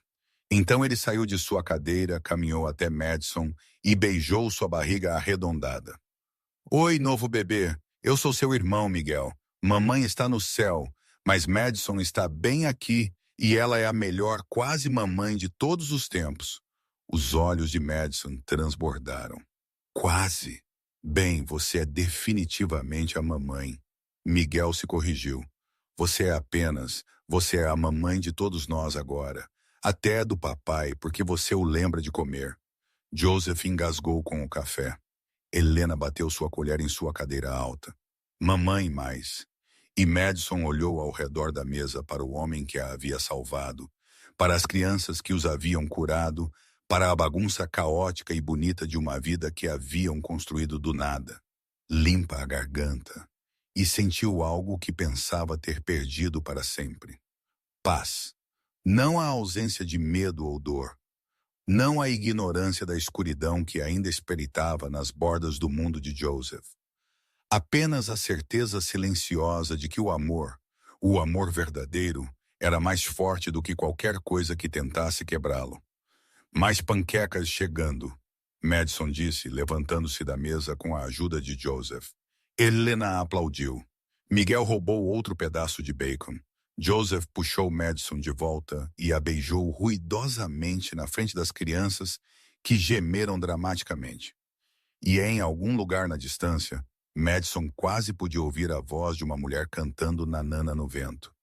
Então ele saiu de sua cadeira, caminhou até Madison e beijou sua barriga arredondada. Oi, novo bebê. Eu sou seu irmão, Miguel. Mamãe está no céu, mas Madison está bem aqui e ela é a melhor quase mamãe de todos os tempos. Os olhos de Madison transbordaram. Quase. Bem, você é definitivamente a mamãe. Miguel se corrigiu. Você é a mamãe de todos nós agora. Até do papai, porque você o lembra de comer. Joseph engasgou com o café. Helena bateu sua colher em sua cadeira alta. Mamãe mais. E Madison olhou ao redor da mesa para o homem que a havia salvado, para as crianças que os haviam curado, para a bagunça caótica e bonita de uma vida que haviam construído do nada. Limpa a garganta. E sentiu algo que pensava ter perdido para sempre. Paz. Não a ausência de medo ou dor. Não a ignorância da escuridão que ainda espreitava nas bordas do mundo de Joseph. Apenas a certeza silenciosa de que o amor verdadeiro, era mais forte do que qualquer coisa que tentasse quebrá-lo. Mais panquecas chegando, Madison disse, levantando-se da mesa com a ajuda de Joseph. Helena aplaudiu. Miguel roubou outro pedaço de bacon. Joseph puxou Madison de volta e a beijou ruidosamente na frente das crianças que gemeram dramaticamente. E em algum lugar na distância, Madison quase podia ouvir a voz de uma mulher cantando Nanana no vento.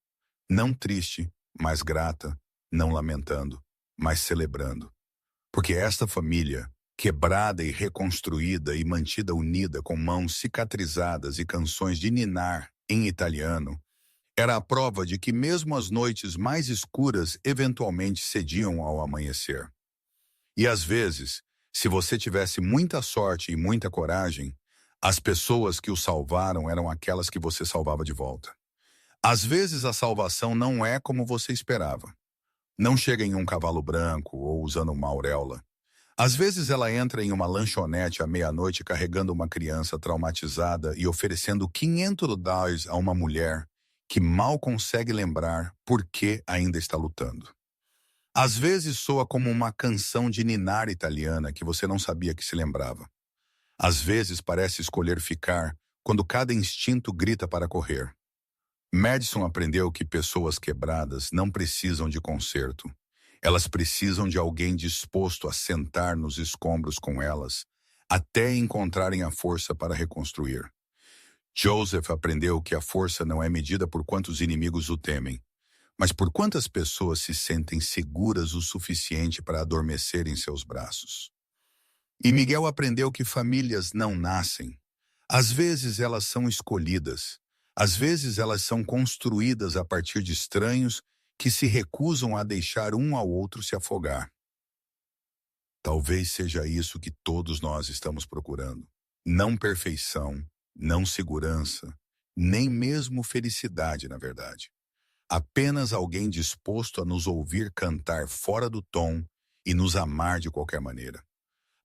Não triste, mas grata, não lamentando, mas celebrando. Porque esta família, quebrada e reconstruída e mantida unida com mãos cicatrizadas e canções de ninar em italiano, era a prova de que mesmo as noites mais escuras eventualmente cediam ao amanhecer. E às vezes, se você tivesse muita sorte e muita coragem, as pessoas que o salvaram eram aquelas que você salvava de volta. Às vezes a salvação não é como você esperava. Não chega em um cavalo branco ou usando uma auréola. Às vezes ela entra em uma lanchonete à meia-noite carregando uma criança traumatizada e oferecendo $500 a uma mulher que mal consegue lembrar por que ainda está lutando. Às vezes soa como uma canção de ninar italiana que você não sabia que se lembrava. Às vezes parece escolher ficar quando cada instinto grita para correr. Madison aprendeu que pessoas quebradas não precisam de conserto. Elas precisam de alguém disposto a sentar nos escombros com elas, até encontrarem a força para reconstruir. Joseph aprendeu que a força não é medida por quantos inimigos o temem, mas por quantas pessoas se sentem seguras o suficiente para adormecer em seus braços. E Miguel aprendeu que famílias não nascem. Às vezes elas são escolhidas. Às vezes elas são construídas a partir de estranhos que se recusam a deixar um ao outro se afogar. Talvez seja isso que todos nós estamos procurando. Não perfeição, não segurança, nem mesmo felicidade, na verdade. Apenas alguém disposto a nos ouvir cantar fora do tom e nos amar de qualquer maneira.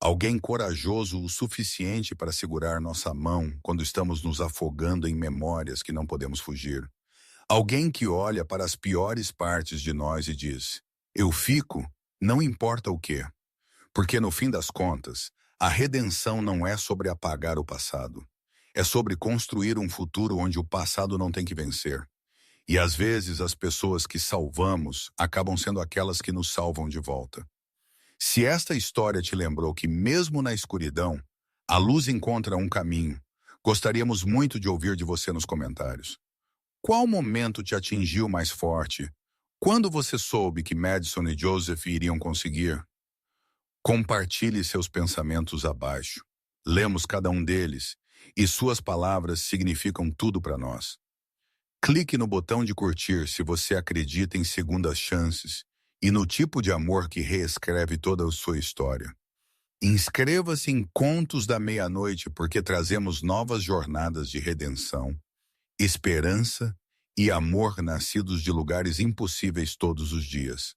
Alguém corajoso o suficiente para segurar nossa mão quando estamos nos afogando em memórias que não podemos fugir. Alguém que olha para as piores partes de nós e diz: eu fico, não importa o quê. Porque no fim das contas, a redenção não é sobre apagar o passado. É sobre construir um futuro onde o passado não tem que vencer. E às vezes as pessoas que salvamos acabam sendo aquelas que nos salvam de volta. Se esta história te lembrou que mesmo na escuridão, a luz encontra um caminho, gostaríamos muito de ouvir de você nos comentários. Qual momento te atingiu mais forte? Quando você soube que Madison e Joseph iriam conseguir? Compartilhe seus pensamentos abaixo. Lemos cada um deles, e suas palavras significam tudo para nós. Clique no botão de curtir se você acredita em segundas chances e no tipo de amor que reescreve toda a sua história. Inscreva-se em Contos da Meia-Noite porque trazemos novas jornadas de redenção, esperança e amor nascidos de lugares impossíveis todos os dias.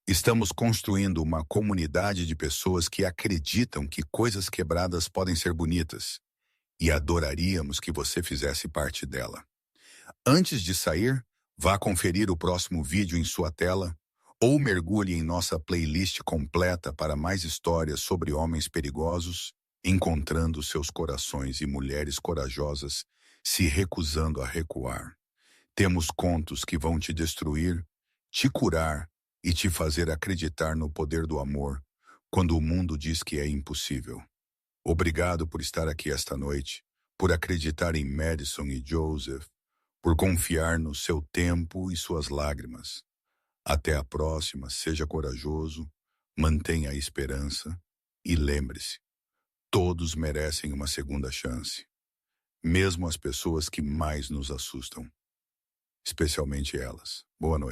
Estamos construindo uma comunidade de pessoas que acreditam que coisas quebradas podem ser bonitas e adoraríamos que você fizesse parte dela. Antes de sair, vá conferir o próximo vídeo em sua tela ou mergulhe em nossa playlist completa para mais histórias sobre homens perigosos, encontrando seus corações e mulheres corajosas se recusando a recuar. Temos contos que vão te destruir, te curar e te fazer acreditar no poder do amor quando o mundo diz que é impossível. Obrigado por estar aqui esta noite, por acreditar em Madison e Joseph, por confiar no seu tempo e suas lágrimas. Até a próxima, seja corajoso, mantenha a esperança e lembre-se, todos merecem uma segunda chance, mesmo as pessoas que mais nos assustam, especialmente elas. Boa noite.